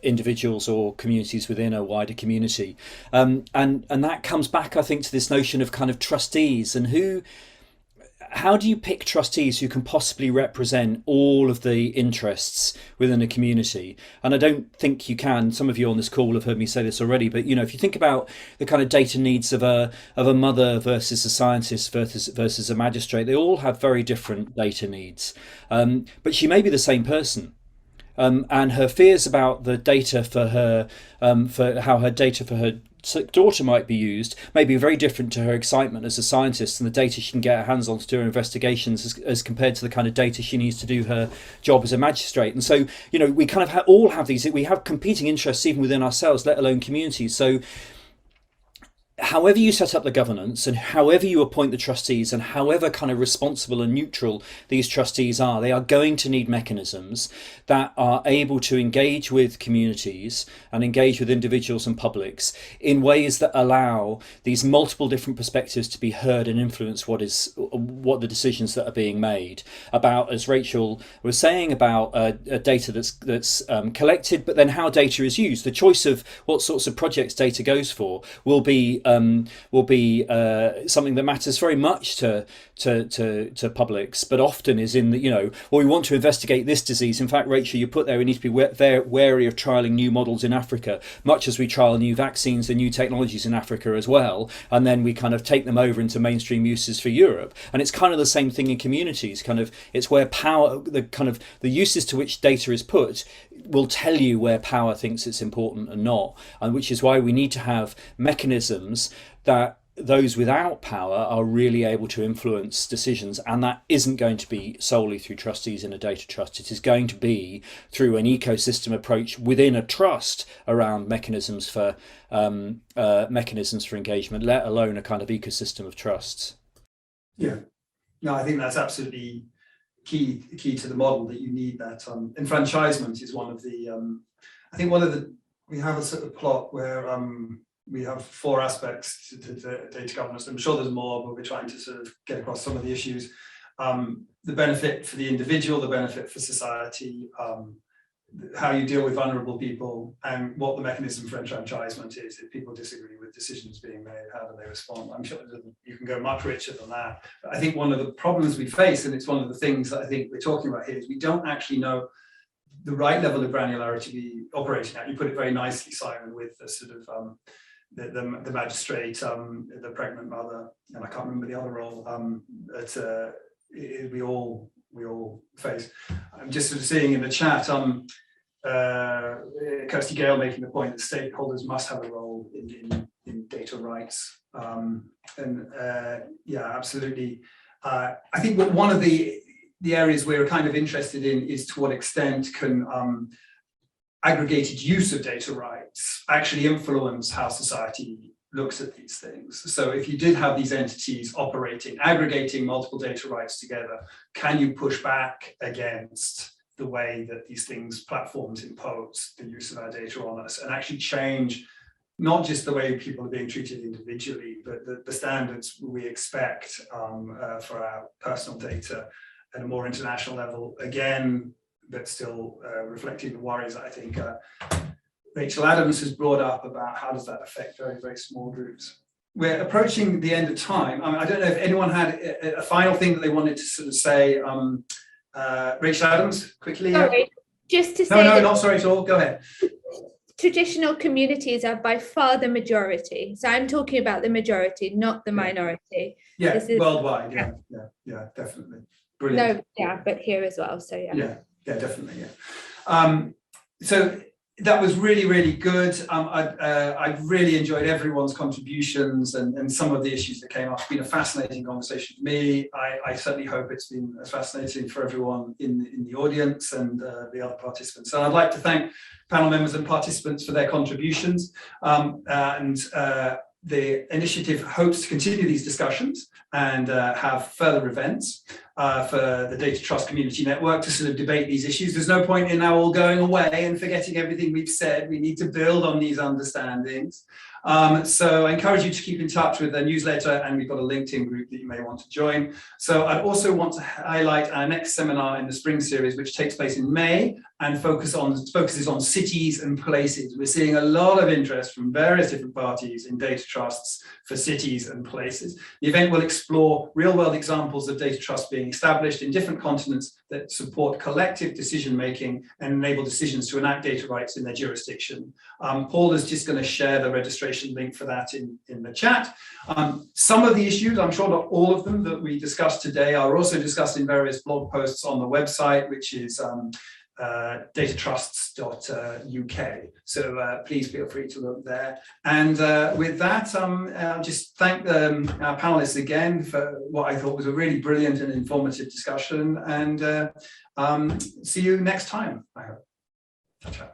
individuals or communities within a wider community, and that comes back, I think, to this notion of kind of trustees and how do you pick trustees who can possibly represent all of the interests within a community? And I don't think you can. Some of you on this call have heard me say this already, but if you think about the kind of data needs of a mother versus a scientist versus a magistrate, they all have very different data needs. But she may be the same person. And her fears about the data for her, for how her data for her daughter might be used, may be very different to her excitement as a scientist and the data she can get her hands on to do her investigations as compared to the kind of data she needs to do her job as a magistrate. And so, we kind of all have these, we have competing interests even within ourselves, let alone communities. So however you set up the governance and however you appoint the trustees and however kind of responsible and neutral these trustees are, they are going to need mechanisms that are able to engage with communities and engage with individuals and publics in ways that allow these multiple different perspectives to be heard and influence what the decisions that are being made about, as Rachel was saying, about data that's collected, but then how data is used. The choice of what sorts of projects data goes for will be something that matters very much to publics, but often is in the, well, we want to investigate this disease. In fact, Rachel, you put there, we need to be wary of trialling new models in Africa, much as we trial new vaccines and new technologies in Africa as well, and then we kind of take them over into mainstream uses for Europe. And it's kind of the same thing in communities. It's where power, the uses to which data is put will tell you where power thinks it's important and not, and which is why we need to have mechanisms that those without power are really able to influence decisions. And that isn't going to be solely through trustees in a data trust. It is going to be through an ecosystem approach within a trust around mechanisms for engagement, let alone a kind of ecosystem of trusts. Yeah, no, I think that's absolutely key to the model, that you need that. Enfranchisement is one of the, I think we have a sort of plot where we have 4 aspects to data governance. I'm sure there's more, but we're trying to sort of get across some of the issues. The benefit for the individual, the benefit for society, how you deal with vulnerable people, and what the mechanism for enfranchisement is. If people disagree with decisions being made, how do they respond? I'm sure you can go much richer than that. But I think one of the problems we face, and it's one of the things that I think we're talking about here, is we don't actually know the right level of granularity to be operating at. You put it very nicely, Simon, with the sort of the magistrate, the pregnant mother, and I can't remember the other role that we all face. I'm just sort of seeing in the chat, Kirsty Gale making the point that stakeholders must have a role in data rights, yeah, absolutely. I think that one of the areas we're kind of interested in is to what extent can aggregated use of data rights actually influence how society looks at these things. So if you did have these entities operating, aggregating multiple data rights together, can you push back against the way that these things, platforms impose the use of our data on us and actually change not just the way people are being treated individually, but the standards we expect for our personal data at a more international level, again, but still reflecting the worries I think Rachel Adams has brought up about how does that affect very, very small groups. We're approaching the end of time. I don't know if anyone had a final thing that they wanted to sort of say. Rachel Adams, quickly. Sorry, just to say No, that not sorry at all. Go ahead. traditional communities are by far the majority. So I'm talking about the majority, not the minority. Yeah, This is, worldwide. Yeah, definitely. Brilliant. no, yeah, but here as well. So yeah. Yeah, definitely. Yeah. So that was really, really good. I really enjoyed everyone's contributions and some of the issues that came up. It's been a fascinating conversation for me. I certainly hope it's been as fascinating for everyone in the audience and the other participants. So I'd like to thank panel members and participants for their contributions. The initiative hopes to continue these discussions and have further events for the Data Trust Community Network to sort of debate these issues. There's no point in now all going away and forgetting everything we've said. We need to build on these understandings. So I encourage you to keep in touch with the newsletter, and we've got a LinkedIn group that you may want to join. So I'd also want to highlight our next seminar in the spring series, which takes place in May and focuses on cities and places. We're seeing a lot of interest from various different parties in data trusts for cities and places. The event will explore real-world examples of data trusts being established in different continents that support collective decision-making and enable decisions to enact data rights in their jurisdiction. Paul is just going to share the registration link for that in the chat. Some of the issues, I'm sure not all of them, that we discussed today are also discussed in various blog posts on the website, which is datatrusts.uk. So please feel free to look there. And with that, I'll just thank our panelists again for what I thought was a really brilliant and informative discussion. And see you next time, I hope. Ciao, ciao.